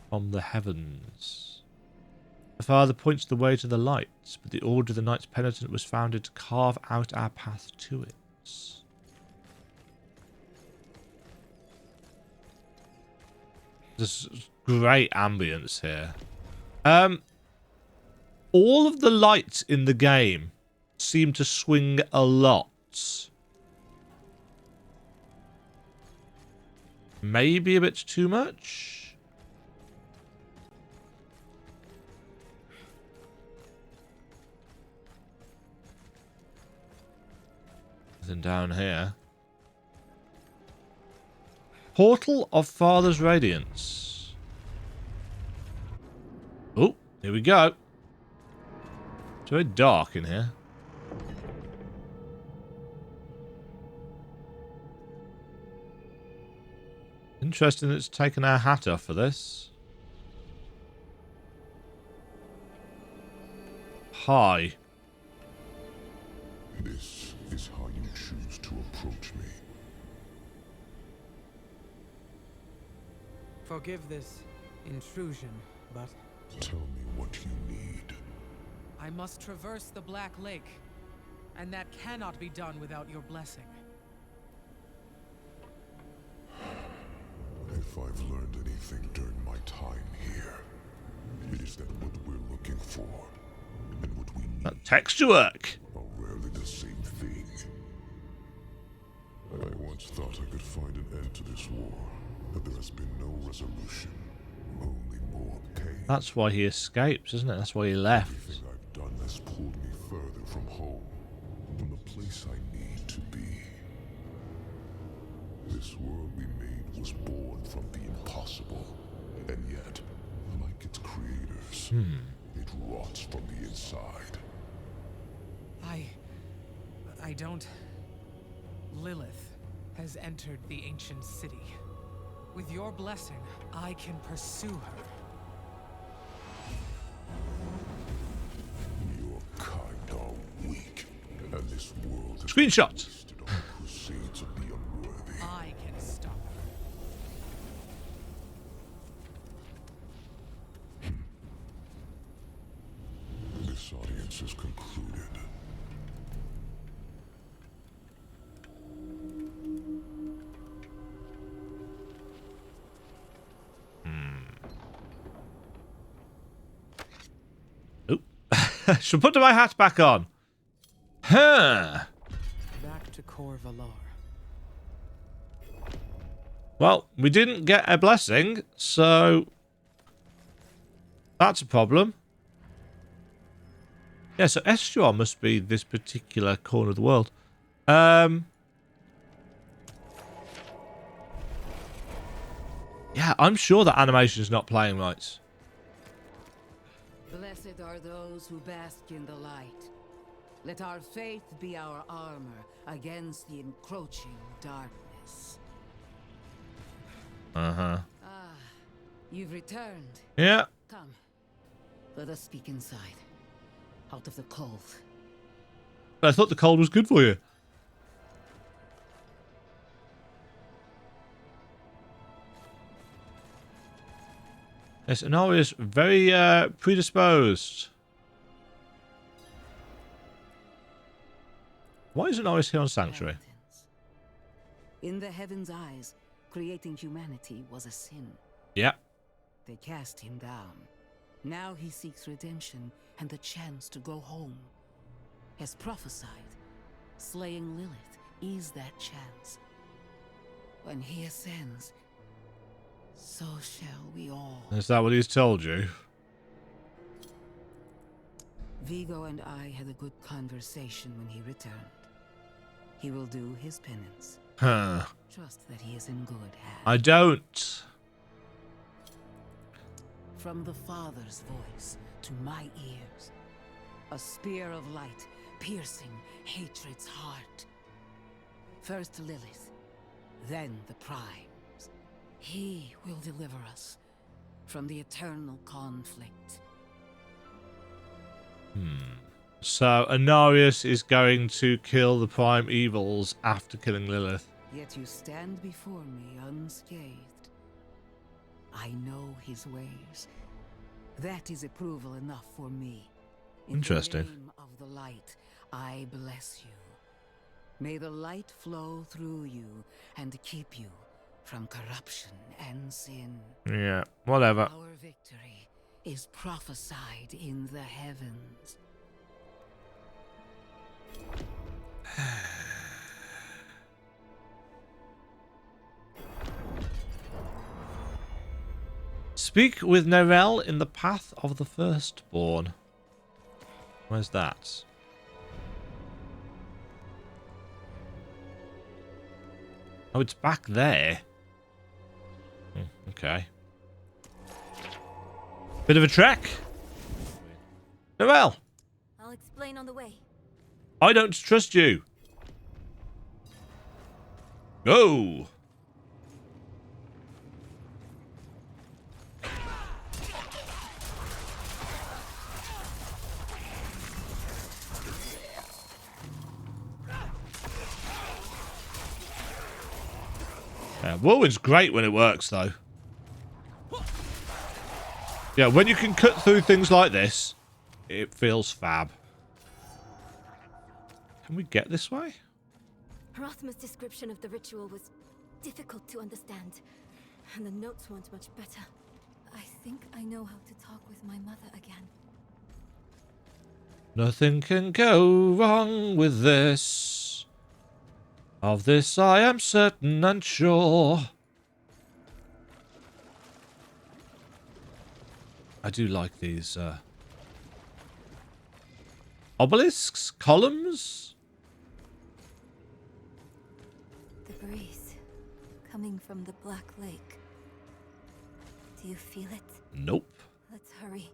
from the heavens. The Father points the way to the light, but the order of the Knights Penitent was founded to carve out our path to it. There's great ambience here. All of the lights in the game seem to swing a lot. Maybe a bit too much? Nothing down here. Portal of Father's Radiance. Oh, here we go. It's very dark in here. Interesting that it's taken our hat off for this. Hi. This is how you choose to approach me. Forgive this intrusion, but Tell me what you need. I must traverse the Black Lake, and that cannot be done without your blessing. If I've learned anything during my time here, it is that what we're looking for and what we need That texture work. are rarely the same thing. I once thought I could find an end to this war, but there has been no resolution, only more pain. That's why he escapes, isn't it? That's why he left. Everything I've done has pulled me further from home, from the place I need to be. This world we made was born from the impossible, and yet, like its creators, it rots from the inside. I don't... Lilith has entered the ancient city. With your blessing, I can pursue her. Your kind are weak, and this world is Screenshot. wasted on the crusades of the unworthy. I can stop her. This audience is concluded. Should put my hat back on. Huh. Back to Kor Valor. Well, we didn't get a blessing, so that's a problem. Yeah, so Estuar must be this particular corner of the world. Yeah, I'm sure that animation is not playing right. Blessed are those who bask in the light. Let our faith be our armor against the encroaching darkness. Uh-huh. Ah, you've returned. Yeah. Come, let us speak inside. Out of the cold. I thought the cold was good for you. Yes, Honorius, very predisposed. Why is Honorius here on Sanctuary? In the heaven's eyes, creating humanity was a sin. Yeah. They cast him down. Now he seeks redemption and the chance to go home. As prophesied, slaying Lilith is that chance. When he ascends, so shall we all. Is that what he's told you? Vigo and I had a good conversation when he returned. He will do his penance. Huh. Trust that he is in good hands. I don't. From the Father's voice to my ears, a spear of light piercing hatred's heart. First Lilith, then the Primes. He will deliver us from the eternal conflict. So Honorius is going to kill the prime evils after killing Lilith. Yet you stand before me unscathed. I know his ways. That is approval enough for me. Interesting. In the name of the light, I bless you. May the light flow through you and keep you from corruption and sin. Yeah, whatever. Our victory is prophesied in the heavens. Speak with Nerel in the path of the firstborn. Where's that? Oh, it's back there. Okay. Bit of a trek. Nerel, I'll explain on the way. I don't trust you. Go. Yeah, Whirlwind's great when it works, though. Yeah, when you can cut through things like this, it feels fab. Can we get this way? Hrothmer's description of the ritual was difficult to understand, and the notes weren't much better. I think I know how to talk with my mother again. Nothing can go wrong with this. Of this I am certain and sure. I do like these obelisks, columns. The breeze coming from the Black Lake. Do you feel it? Nope. Let's hurry.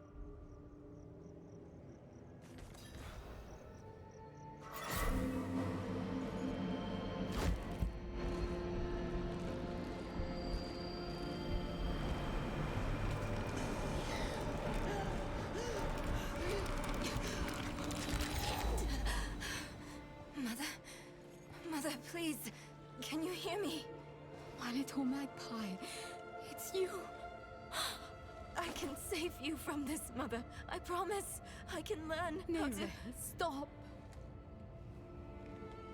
Mother, please, can you hear me? My little magpie, it's you. I can save you from this, Mother. I promise. I can learn how No, to... stop.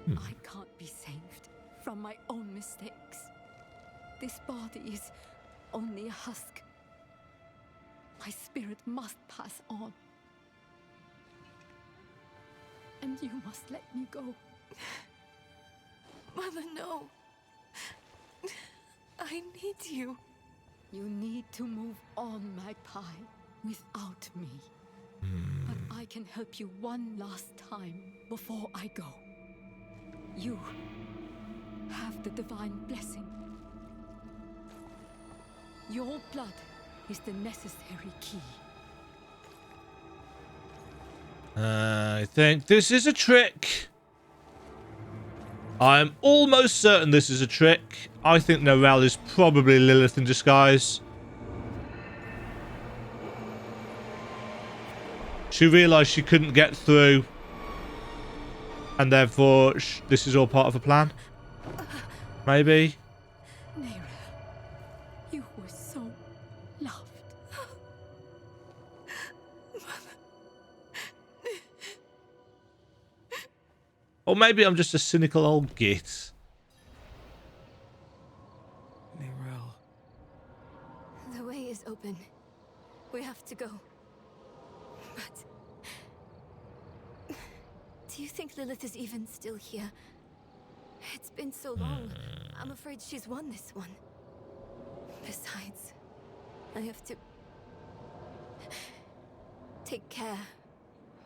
I can't be saved from my own mistakes. This body is only a husk. My spirit must pass on. And you must let me go. Mother, no. I need you. You need to move on, magpie, without me. But I can help you one last time before I go. You have the divine blessing. Your blood is the necessary key. I think this is a trick. I'm almost certain this is a trick. I think Nerel is probably Lilith in disguise. She realised she couldn't get through. And therefore, this is all part of a plan. Maybe. Nerel, you were so loved. Or maybe I'm just a cynical old git. Neyrelle. The way is open. We have to go. But... do you think Lilith is even still here? It's been so long. I'm afraid she's won this one. Besides, I have to... take care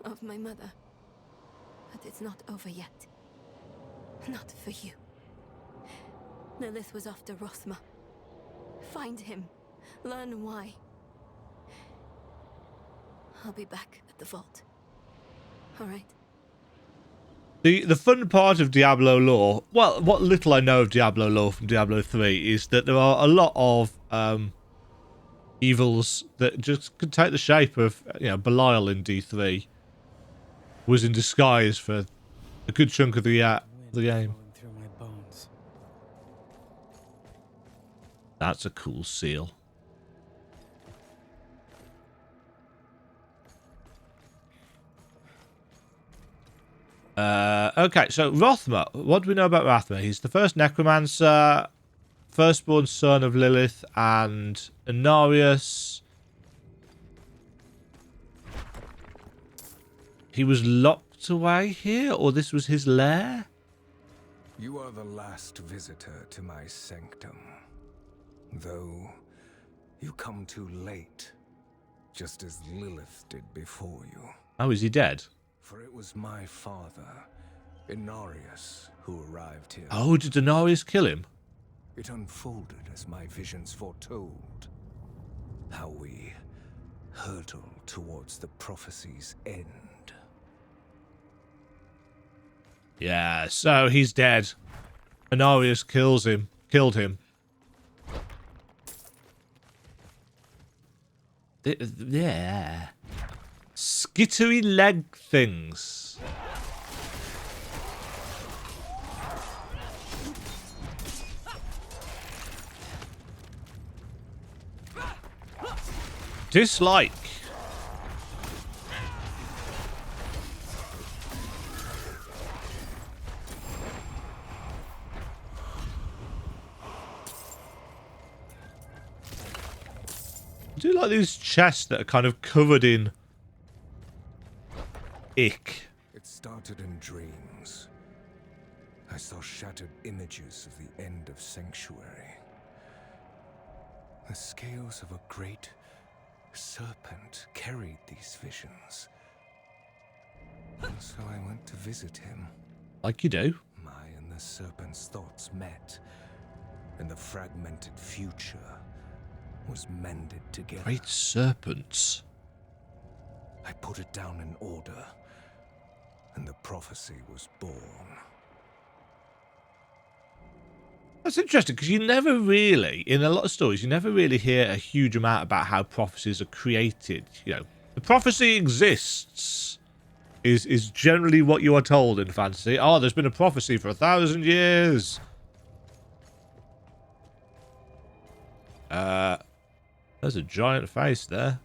of my mother. But it's not over yet. Not for you. Lilith was after Rothma. Find him. Learn why. I'll be back at the vault. Alright? The fun part of Diablo lore, well, what little I know of Diablo lore from Diablo 3 is that there are a lot of evils that just could take the shape of, you know, Belial in D3 was in disguise for a good chunk of the game. Through my bones. That's a cool seal. Okay, so Rothma. What do we know about Rothma? He's the first necromancer, firstborn son of Lilith and Inarius. He was locked away here, or this was his lair? You are the last visitor to my sanctum. Though, you come too late, just as Lilith did before you. Oh, is he dead? For it was my father, Inarius, who arrived here. Oh, did Inarius kill him? It unfolded as my visions foretold. How we hurtle towards the prophecy's end. Yeah, so he's dead. Inarius killed him. Yeah. Skittery leg things. Dislike. I do like these chests that are kind of covered in ick. It started in dreams. I saw shattered images of the end of Sanctuary. The scales of a great serpent carried these visions. And so I went to visit him. Like you do. My and the serpent's thoughts met, and the fragmented future was mended together. Great serpents. I put it down in order, and the prophecy was born. That's interesting, because you never really, in a lot of stories, you never really hear a huge amount about how prophecies are created. You know, the prophecy exists is generally what you are told in fantasy. Oh, there's been a prophecy for 1,000 years. There's a giant face there.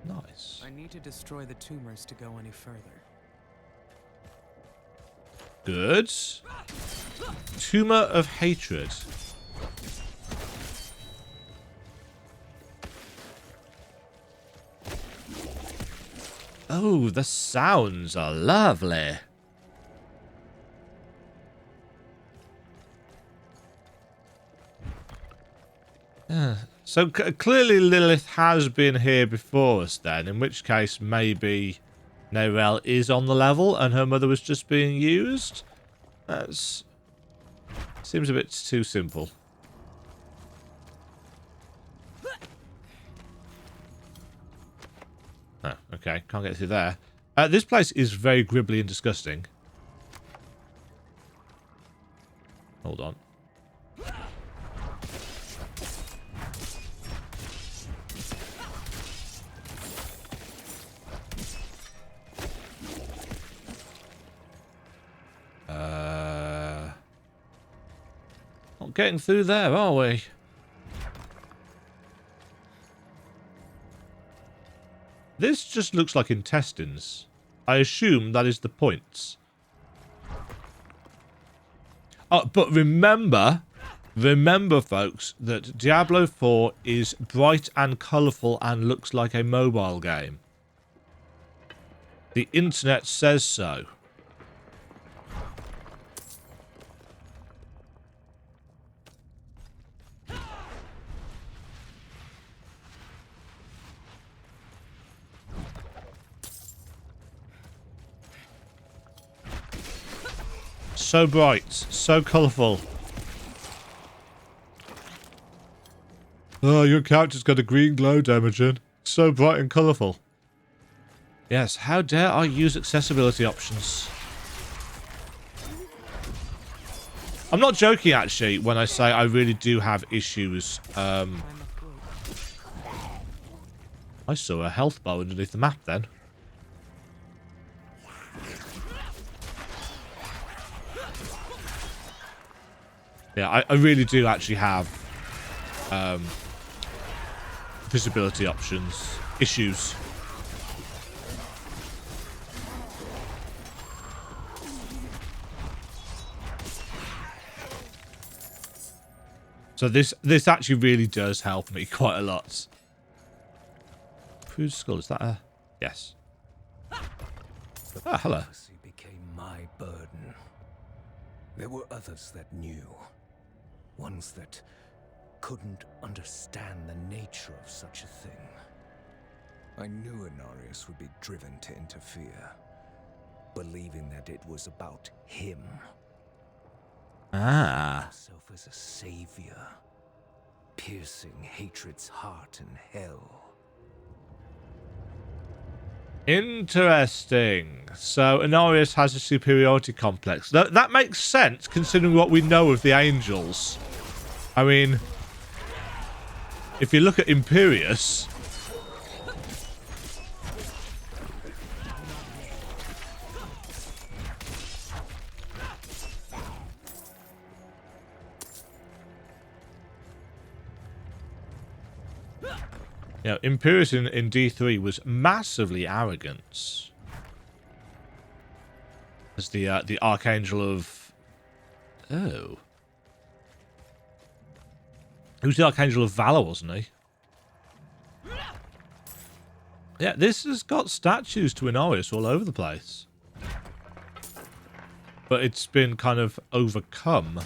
Nice. I need to destroy the tumors to go any further. Good. Tumor of Hatred. Oh, the sounds are lovely. So clearly Lilith has been here before us then, in which case maybe Neyrelle is on the level and her mother was just being used. That's... seems a bit too simple. Oh, okay. Can't get through there. This place is very gribbly and disgusting. Hold on. Not getting through there, are we? This just looks like intestines. I assume that is the points. Oh, but remember, folks, that Diablo 4 is bright and colourful and looks like a mobile game. The internet says so. So bright, so colourful. Oh, your character's got a green glow, Demajen. So bright and colourful. Yes, how dare I use accessibility options? I'm not joking, actually, when I say I really do have issues. I saw a health bar underneath the map then. Yeah, I really do actually have visibility options issues. So this actually really does help me quite a lot. Whose skull is that? Yes. Ah, hello. Became my burden. There were others that knew. Ones that couldn't understand the nature of such a thing. I knew Inarius would be driven to interfere, believing that it was about him. Ah. Himself as a savior, piercing hatred's heart in hell. Interesting. So Inarius has a superiority complex. That makes sense considering what we know of the angels. I mean, if you look at Imperius, you know, Imperius in D3 was massively arrogant. As the Archangel of... Oh. He was the Archangel of Valor, wasn't he? Yeah, this has got statues to Inarius all over the place. But it's been kind of overcome.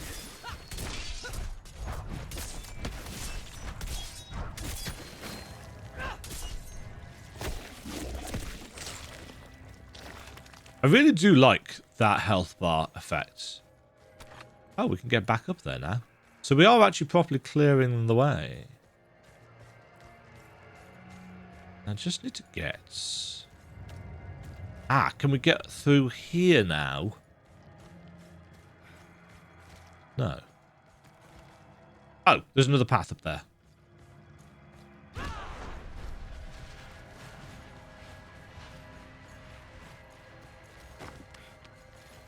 I really do like that health bar effect. Oh, we can get back up there now. So we are actually properly clearing the way. I just need to get... Ah, can we get through here now? No. Oh, there's another path up there. I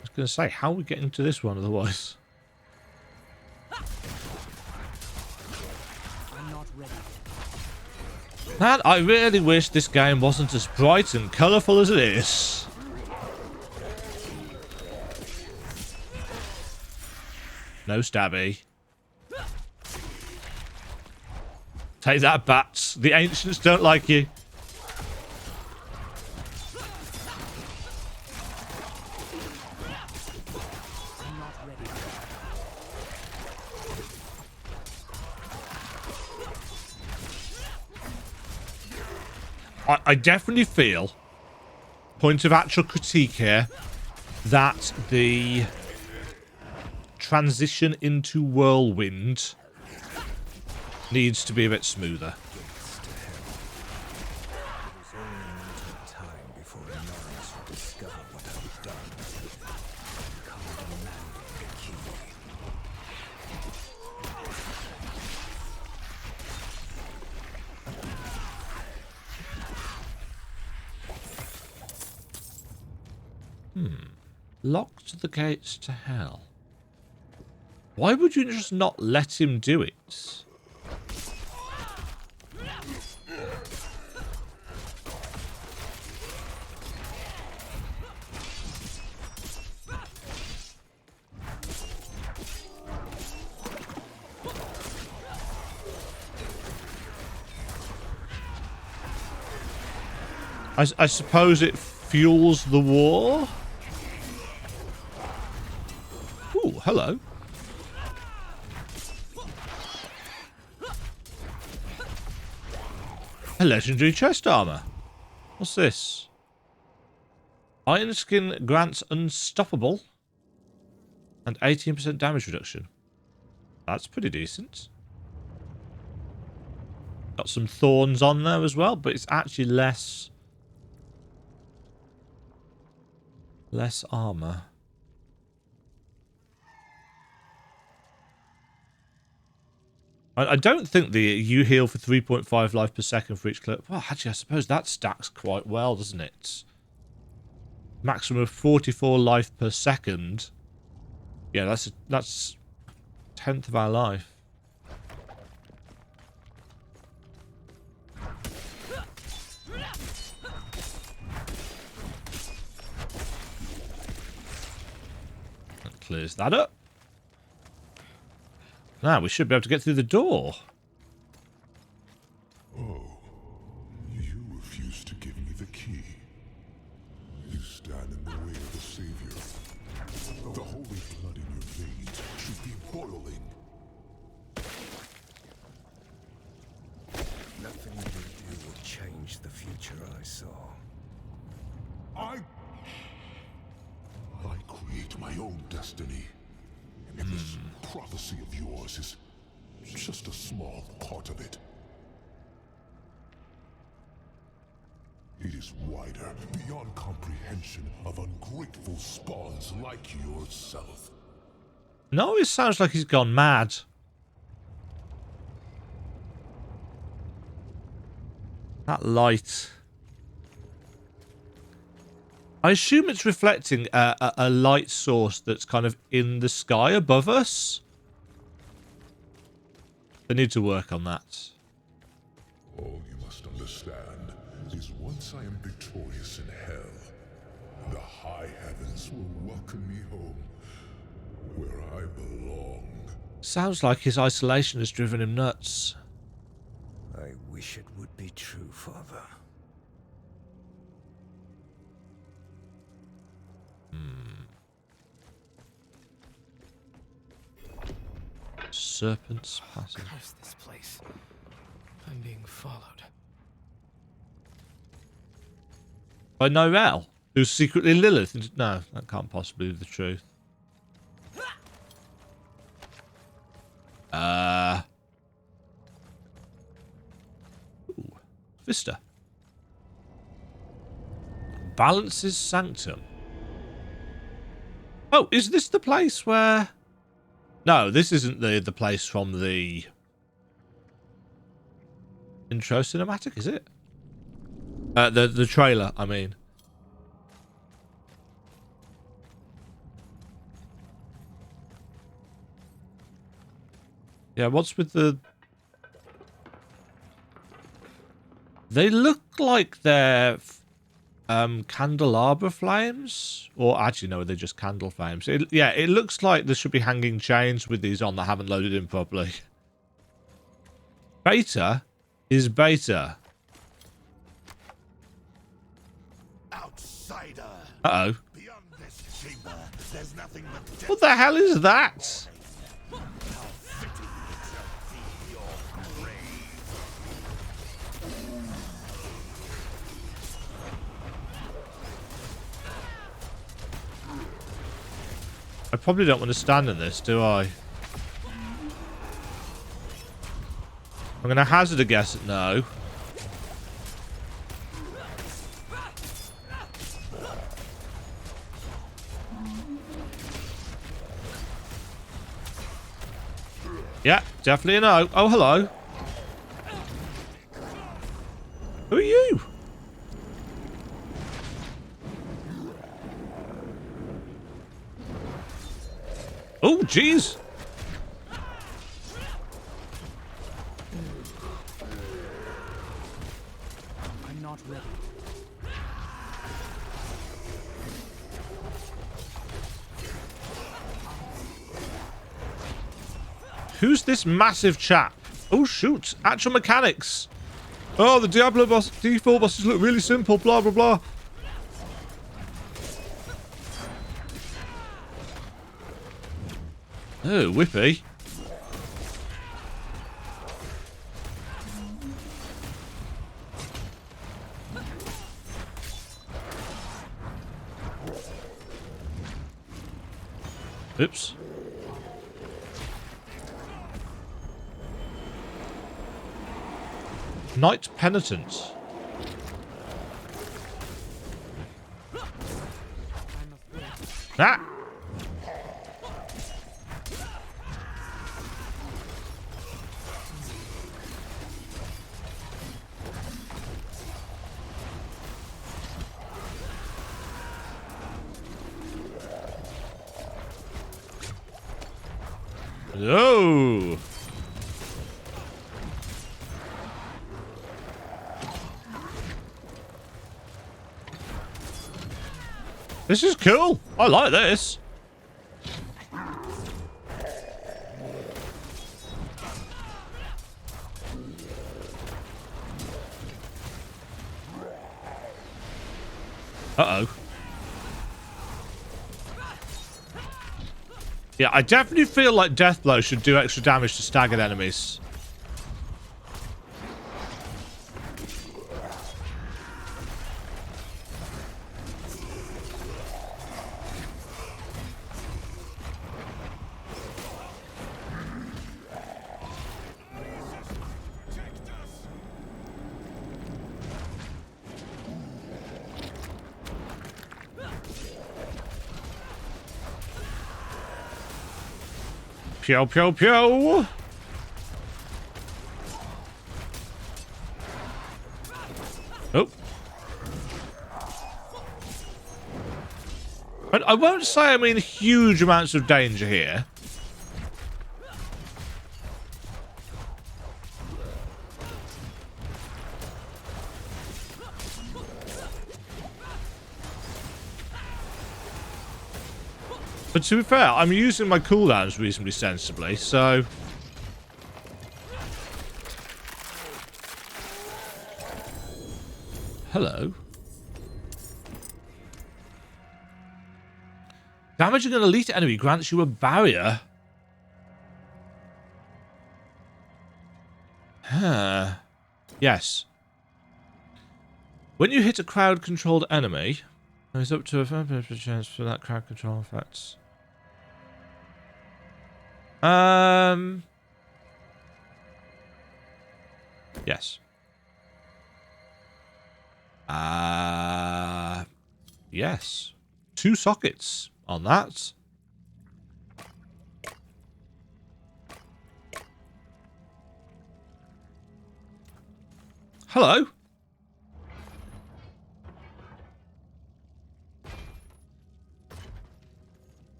was going to say, how are we getting to this one otherwise? And I really wish this game wasn't as bright and colourful as it is. No stabby. Take that, bats. The ancients don't like you. I definitely feel, point of actual critique here, that the transition into Whirlwind needs to be a bit smoother. Locked the gates to hell. Why would you just not let him do it? I suppose it fuels the war? Ooh, hello. A legendary chest armor. What's this? Iron skin grants unstoppable and 18% damage reduction. That's pretty decent. Got some thorns on there as well, but it's actually less armor. I don't think you heal for 3.5 life per second for each clip. Well, actually, I suppose that stacks quite well, doesn't it? Maximum of 44 life per second. Yeah, that's 1/10 of our life. That clears that up. Now we should be able to get through the door. Oh, you refuse to give me the key. You stand in the way of the Savior. The holy blood in your veins should be boiling. Nothing you do will change the future I saw. I create my own destiny. And this prophecy of yours is just a small part of it. It is wider, beyond comprehension of ungrateful spawns like yourself. No, it sounds like he's gone mad. That light. I assume it's reflecting a light source that's kind of in the sky above us. They need to work on that. All you must understand is once I am victorious in hell, the high heavens will welcome me home, where I belong. Sounds like his isolation has driven him nuts. I wish it would be true, Father. Serpent's Passage. Curse this place. I'm being followed. By Norel, who's secretly Lilith. No, that can't possibly be the truth. Ooh, Vista. Balance's Sanctum. Oh, is this the place where... No, this isn't the place from the intro cinematic, is it? The trailer, I mean. Yeah, what's with the... They look like they're candelabra flames, or actually no, they're just candle flames. Yeah, it looks like there should be hanging chains with these on that haven't loaded in properly. Beta is beta. Outsider. Uh-oh. Beyond this chamber, there's nothing but death. What the hell is that? How fitting it shall be your grave. I probably don't want to stand in this, do I? I'm going to hazard a guess at no. Yeah, definitely a no. Oh, hello. Who are you? Oh, jeez. I'm not ready. Who's this massive chap? Oh, shoot. Actual mechanics. Oh, the Diablo boss, default bosses look really simple, blah, blah, blah. Oh, whippy. Oops. Knight Penitent. Ah! No! This is cool. I like this. Uh-oh. Yeah, I definitely feel like Deathblow should do extra damage to staggered enemies. Pew, pew, pew. Oh. But I won't say I'm in huge amounts of danger here. But to be fair, I'm using my cooldowns reasonably sensibly, so... Hello. Damaging an elite enemy grants you a barrier. Huh. Yes. When you hit a crowd-controlled enemy, there's up to a 5% chance for that crowd control effects. Yes. Yes. 2 sockets on that. Hello.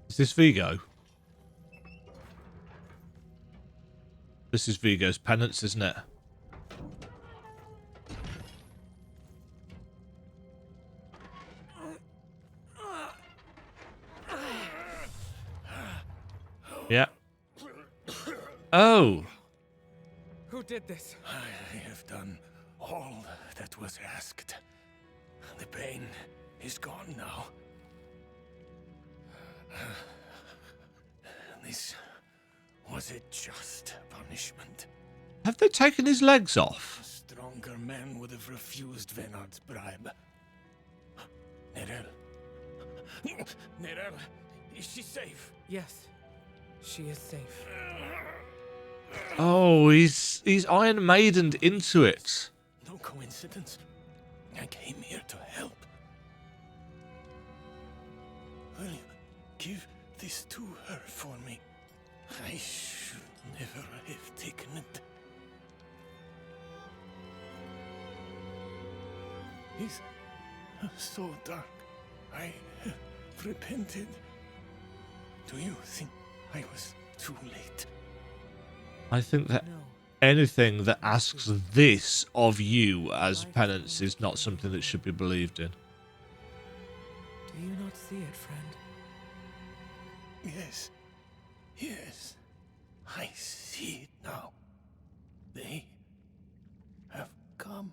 Is this Vigo? This is Vigo's penance, isn't it? Yeah. Oh. Who did this? I have done all that was asked. The pain is gone now. This was a just punishment. Have they taken his legs off? A stronger man would have refused Vhenard's bribe. Nerel. Nerel, is she safe? Yes, she is safe. Oh, he's Iron Maidened into it. No coincidence. I came here to help. Will you give this to her for me? I should never have taken it. It's so dark. I have repented. Do you think I was too late? I think that anything that asks this of you as penance is not something that should be believed in. Do you not see it, friend? Yes. Yes. I see it now. They have come?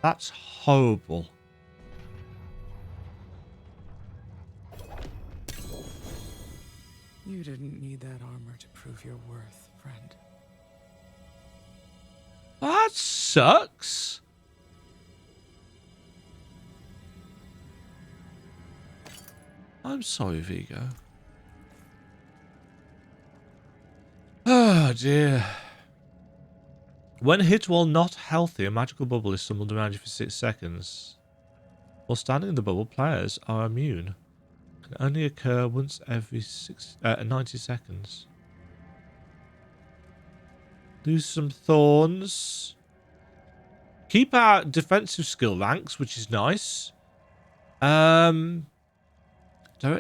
That's horrible. You didn't need that armor to prove your worth, friend. That sucks. I'm sorry, Vigo. Oh dear. When hit while not healthy, a magical bubble is summoned around you for 6 seconds. While standing in the bubble, players are immune. It can only occur once every 90 seconds. Lose some thorns. Keep our defensive skill ranks, which is nice. Direct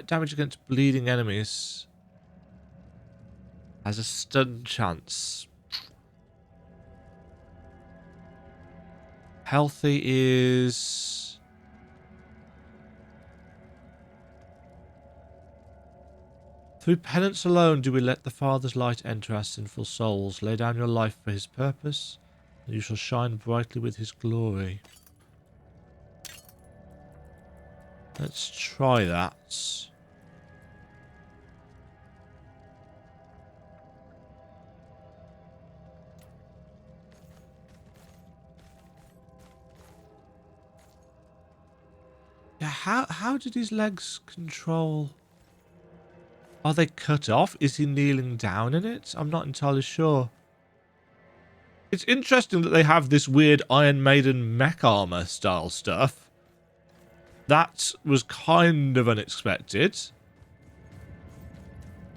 damage against bleeding enemies. Has a stun chance. Healthy is... Through penance alone do we let the Father's light enter our sinful souls. Lay down your life for his purpose, and you shall shine brightly with his glory. Let's try that. Yeah, how did his legs control? Are they cut off? Is he kneeling down in it? I'm not entirely sure. It's interesting that they have this weird Iron Maiden mech armor style stuff. That was kind of unexpected.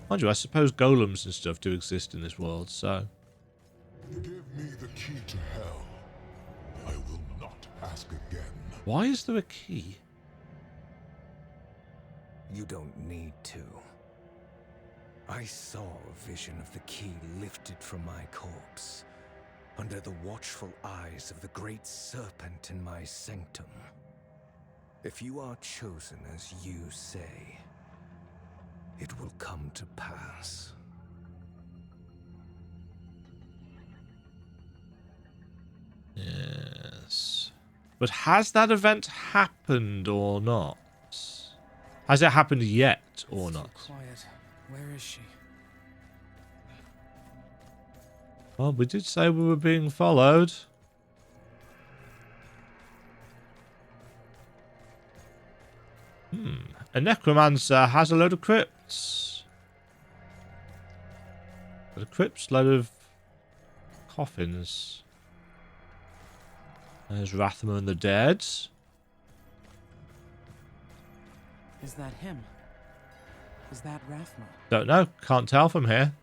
Mind you, I suppose golems and stuff do exist in this world, so... Give me the key to hell. I will not ask again. Why is there a key? You don't need to. I saw a vision of the key lifted from my corpse, under the watchful eyes of the great serpent in my sanctum. If you are chosen as you say, it will come to pass. Yes. But has that event happened or not? Has it happened yet or not? Quiet. Where is she? Well, we did say we were being followed. A necromancer has a load of crypts. A crypt's load of coffins. There's Rathma and the dead. Is that him? Is that Rathma? Don't know. Can't tell from here.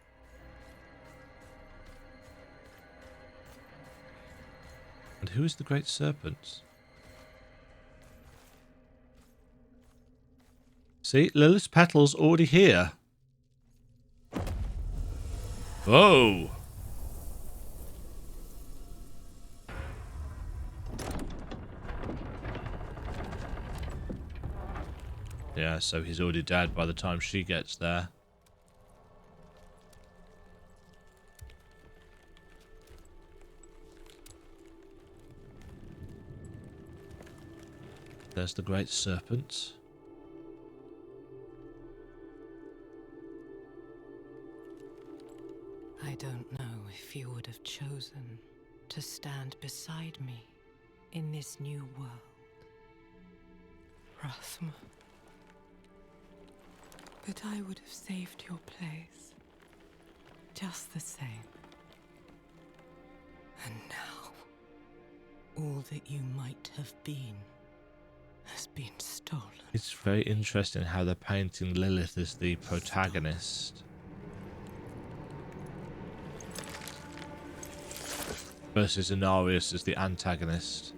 And who is the great serpent? See, Lilith's petal's already here. Whoa! Yeah, so he's already dead by the time she gets there. There's the great serpent. I don't know if you would have chosen to stand beside me in this new world, Rathma. But I would have saved your place, just the same. And now, all that you might have been has been stolen. It's very interesting how they're painting Lilith as the protagonist versus Inarius as the antagonist.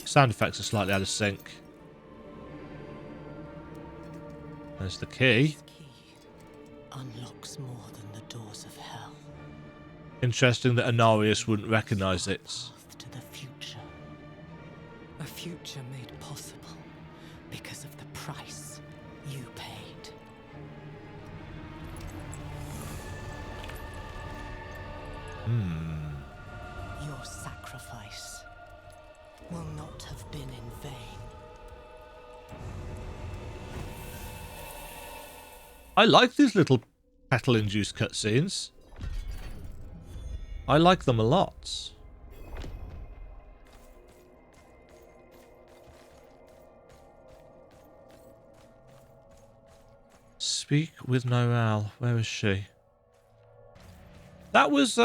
Sound effects are slightly out of sync. There's the key. This key unlocks more than the doors of hell. Interesting that Inarius wouldn't recognize it. Path to the future. A future made possible because of the price you paid. Your sacrifice will not have been in vain. I like these little petal-induced cutscenes. I like them a lot. Speak with Noelle. Where is she? That was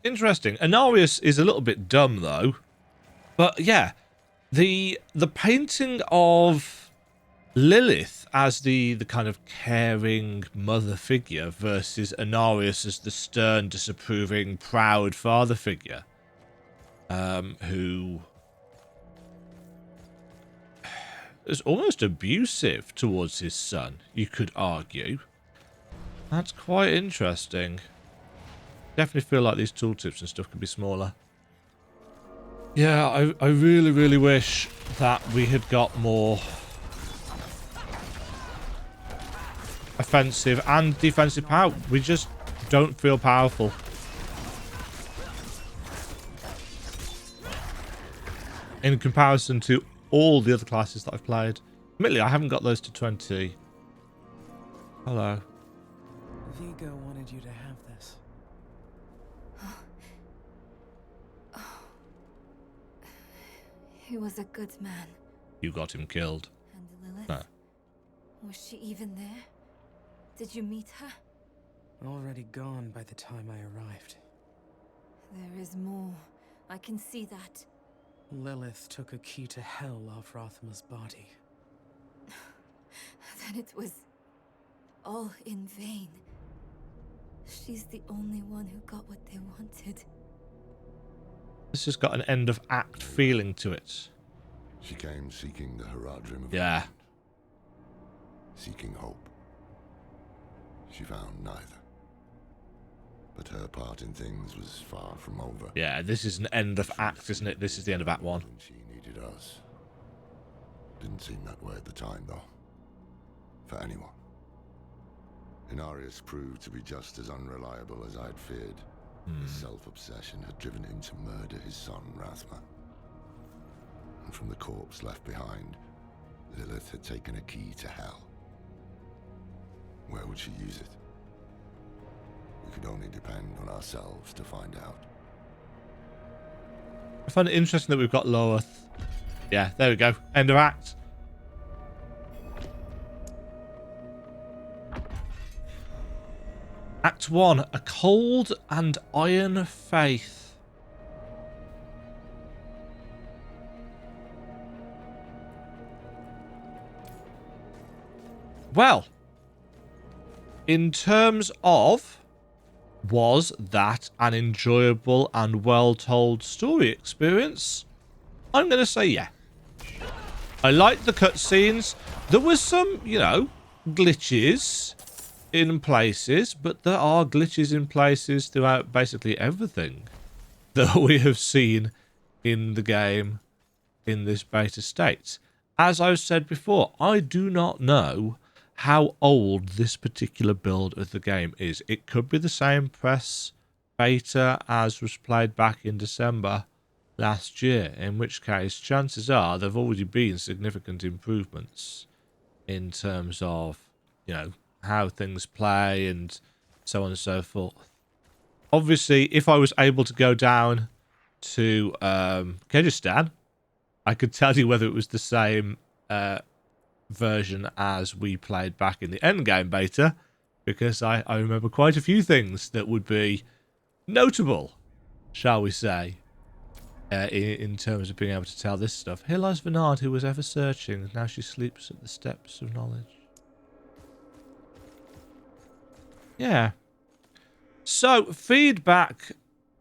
interesting. Anarius is a little bit dumb though. But yeah, the painting of Lilith as the kind of caring mother figure versus Anarius as the stern, disapproving, proud father figure, who is almost abusive towards his son, you could argue. That's quite interesting. Definitely feel like these tooltips and stuff could be smaller. Yeah, I really, really wish that we had got more offensive and defensive power. We just don't feel powerful. In comparison to all the other classes that I've played. Admittedly, I haven't got those to 20. Hello. Vigo wanted you to have this. He was a good man. You got him killed. And Lilith? No. Was she even there? Did you meet her? Already gone by the time I arrived. There is more. I can see that. Lilith took a key to hell off Rothma's body. Then it was all in vain. She's the only one who got what they wanted. This has got an end of act feeling to it. She came seeking the Horadrim of Yeah. Wind, seeking hope. She found neither. But her part in things was far from over. Yeah, this is an end of act, isn't it? This is the end of act 1. When she needed us. Didn't seem that way at the time, though. For anyone. Inarius proved to be just as unreliable as I'd feared. His self-obsession had driven him to murder his son, Rathma. And from the corpse left behind, Lilith had taken a key to hell. Where would she use it? We could only depend on ourselves to find out. I find it interesting that we've got Lilith. Yeah, there we go. End of act. Act 1. A cold and iron faith. Well, in terms of, was that an enjoyable and well-told story experience? I'm going to say yeah. I liked the cutscenes. There was some, you know, glitches in places, but there are glitches in places throughout basically everything that we have seen in the game in this beta state. As I've said before, I do not know how old this particular build of the game is. It could be the same press beta as was played back in December last year, in which case chances are there have already been significant improvements in terms of, you know, how things play and so on and so forth. Obviously, if I was able to go down to Kyrgyzstan, I could tell you whether it was the same version as we played back in the endgame beta, because I remember quite a few things that would be notable, shall we say, in terms of being able to tell this stuff. Here lies Vhenard, who was ever searching. Now she sleeps at the steps of knowledge. Yeah. So, feedback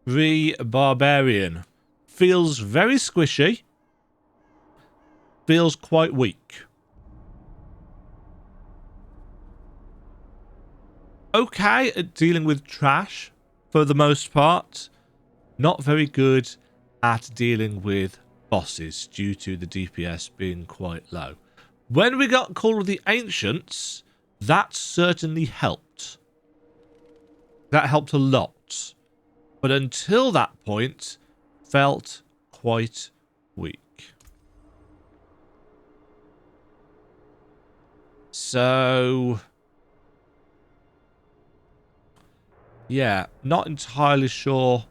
re Barbarian feels very squishy. Feels quite weak. Okay at dealing with trash for the most part. Not very good at dealing with bosses due to the DPS being quite low. When we got Call of the Ancients, that certainly helped. That helped a lot. but until that point, felt quite weak. So, yeah, not entirely sure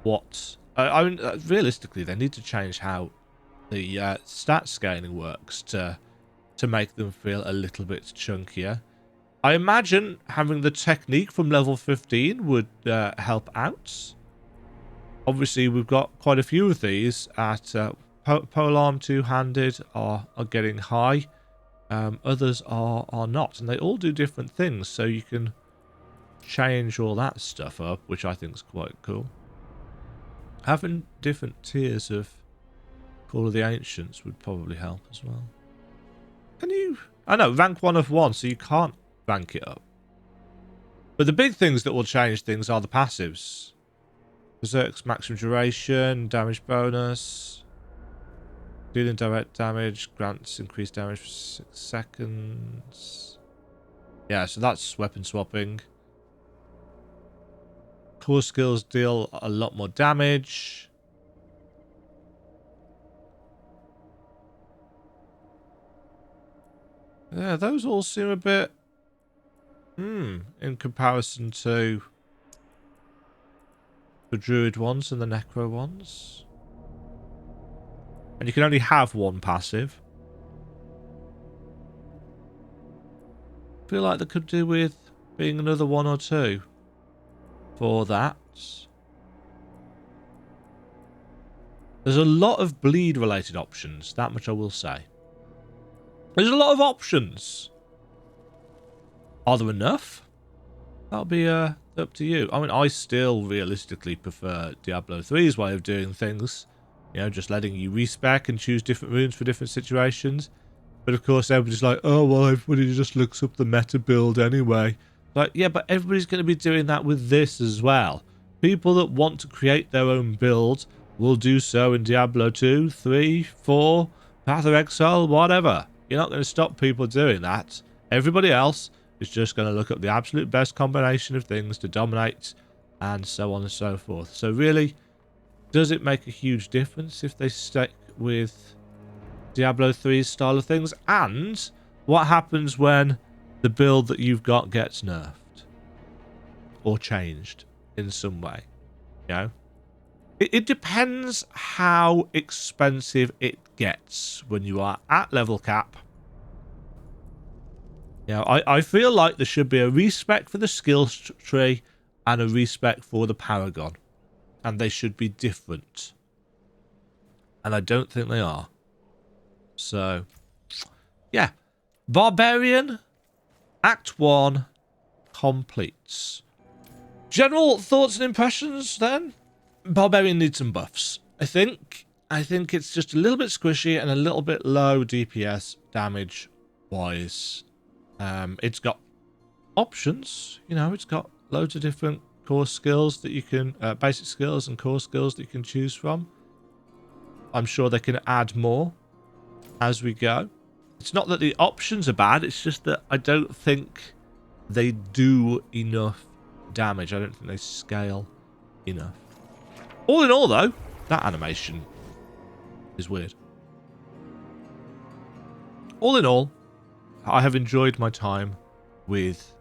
what... I mean, realistically, they need to change how the stat scaling works to make them feel a little bit chunkier. I imagine having the technique from level 15 would help out. Obviously, we've got quite a few of these at polearm two-handed are getting high. Others are not, and they all do different things, so you can change all that stuff up, which I think is quite cool. Having different tiers of Call of the Ancients would probably help as well. Can you... I know, rank 1 of 1, so you can't rank it up. But the big things that will change things are the passives. Berserk's maximum duration, damage bonus, dealing direct damage, grants increased damage for 6 seconds. Yeah, so that's weapon swapping. Core skills deal a lot more damage. Yeah, those all seem a bit... in comparison to the Druid ones and the Necro ones. And you can only have one passive. I feel like they could do with being another 1 or 2 for that. There's a lot of bleed related options, that much I will say. There's a lot of options. Are there enough? That'll be up to you. I mean, I still realistically prefer Diablo 3's way of doing things. You know, just letting you respec and choose different runes for different situations. But of course, everybody's like, oh, well, everybody just looks up the meta build anyway. Like, yeah, but everybody's going to be doing that with this as well. People that want to create their own build will do so in Diablo 2, 3, 4, Path of Exile, whatever. You're not going to stop people doing that. Everybody else is just going to look up the absolute best combination of things to dominate and so on and so forth. So really, does it make a huge difference if they stick with Diablo 3's style of things? And what happens when the build that you've got gets nerfed or changed in some way? You know, it depends how expensive it gets when you are at level cap. You know, I feel like there should be a respec for the skills tree and a respec for the Paragon, and they should be different, and I don't think they are. So yeah, Barbarian Act 1 completes. General thoughts and impressions then? Barbarian needs some buffs. I think it's just a little bit squishy and a little bit low DPS damage wise. It's got options, you know, it's got loads of different core skills that you can, basic skills and core skills that you can choose from. I'm sure they can add more as we go. It's not that the options are bad, it's just that I don't think they do enough damage. I don't think they scale enough. All in all, though, that animation is weird. All in all, I have enjoyed my time with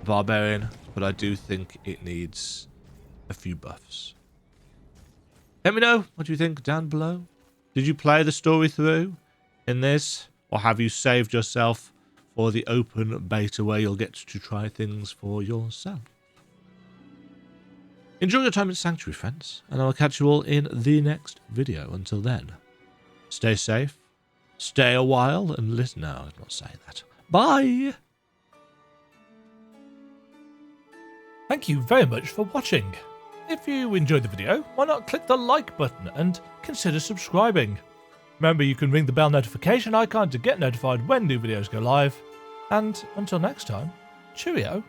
Barbarian, but I do think it needs a few buffs. Let me know what you think down below. Did you play the story through in this, or have you saved yourself for the open beta where you'll get to try things for yourself? Enjoy your time in Sanctuary, friends, and I'll catch you all in the next video. Until then, stay safe, stay a while, and listen. No, I'm not saying that. Bye! Thank you very much for watching. If you enjoyed the video, why not click the like button and consider subscribing. Remember, you can ring the bell notification icon to get notified when new videos go live. And until next time, cheerio.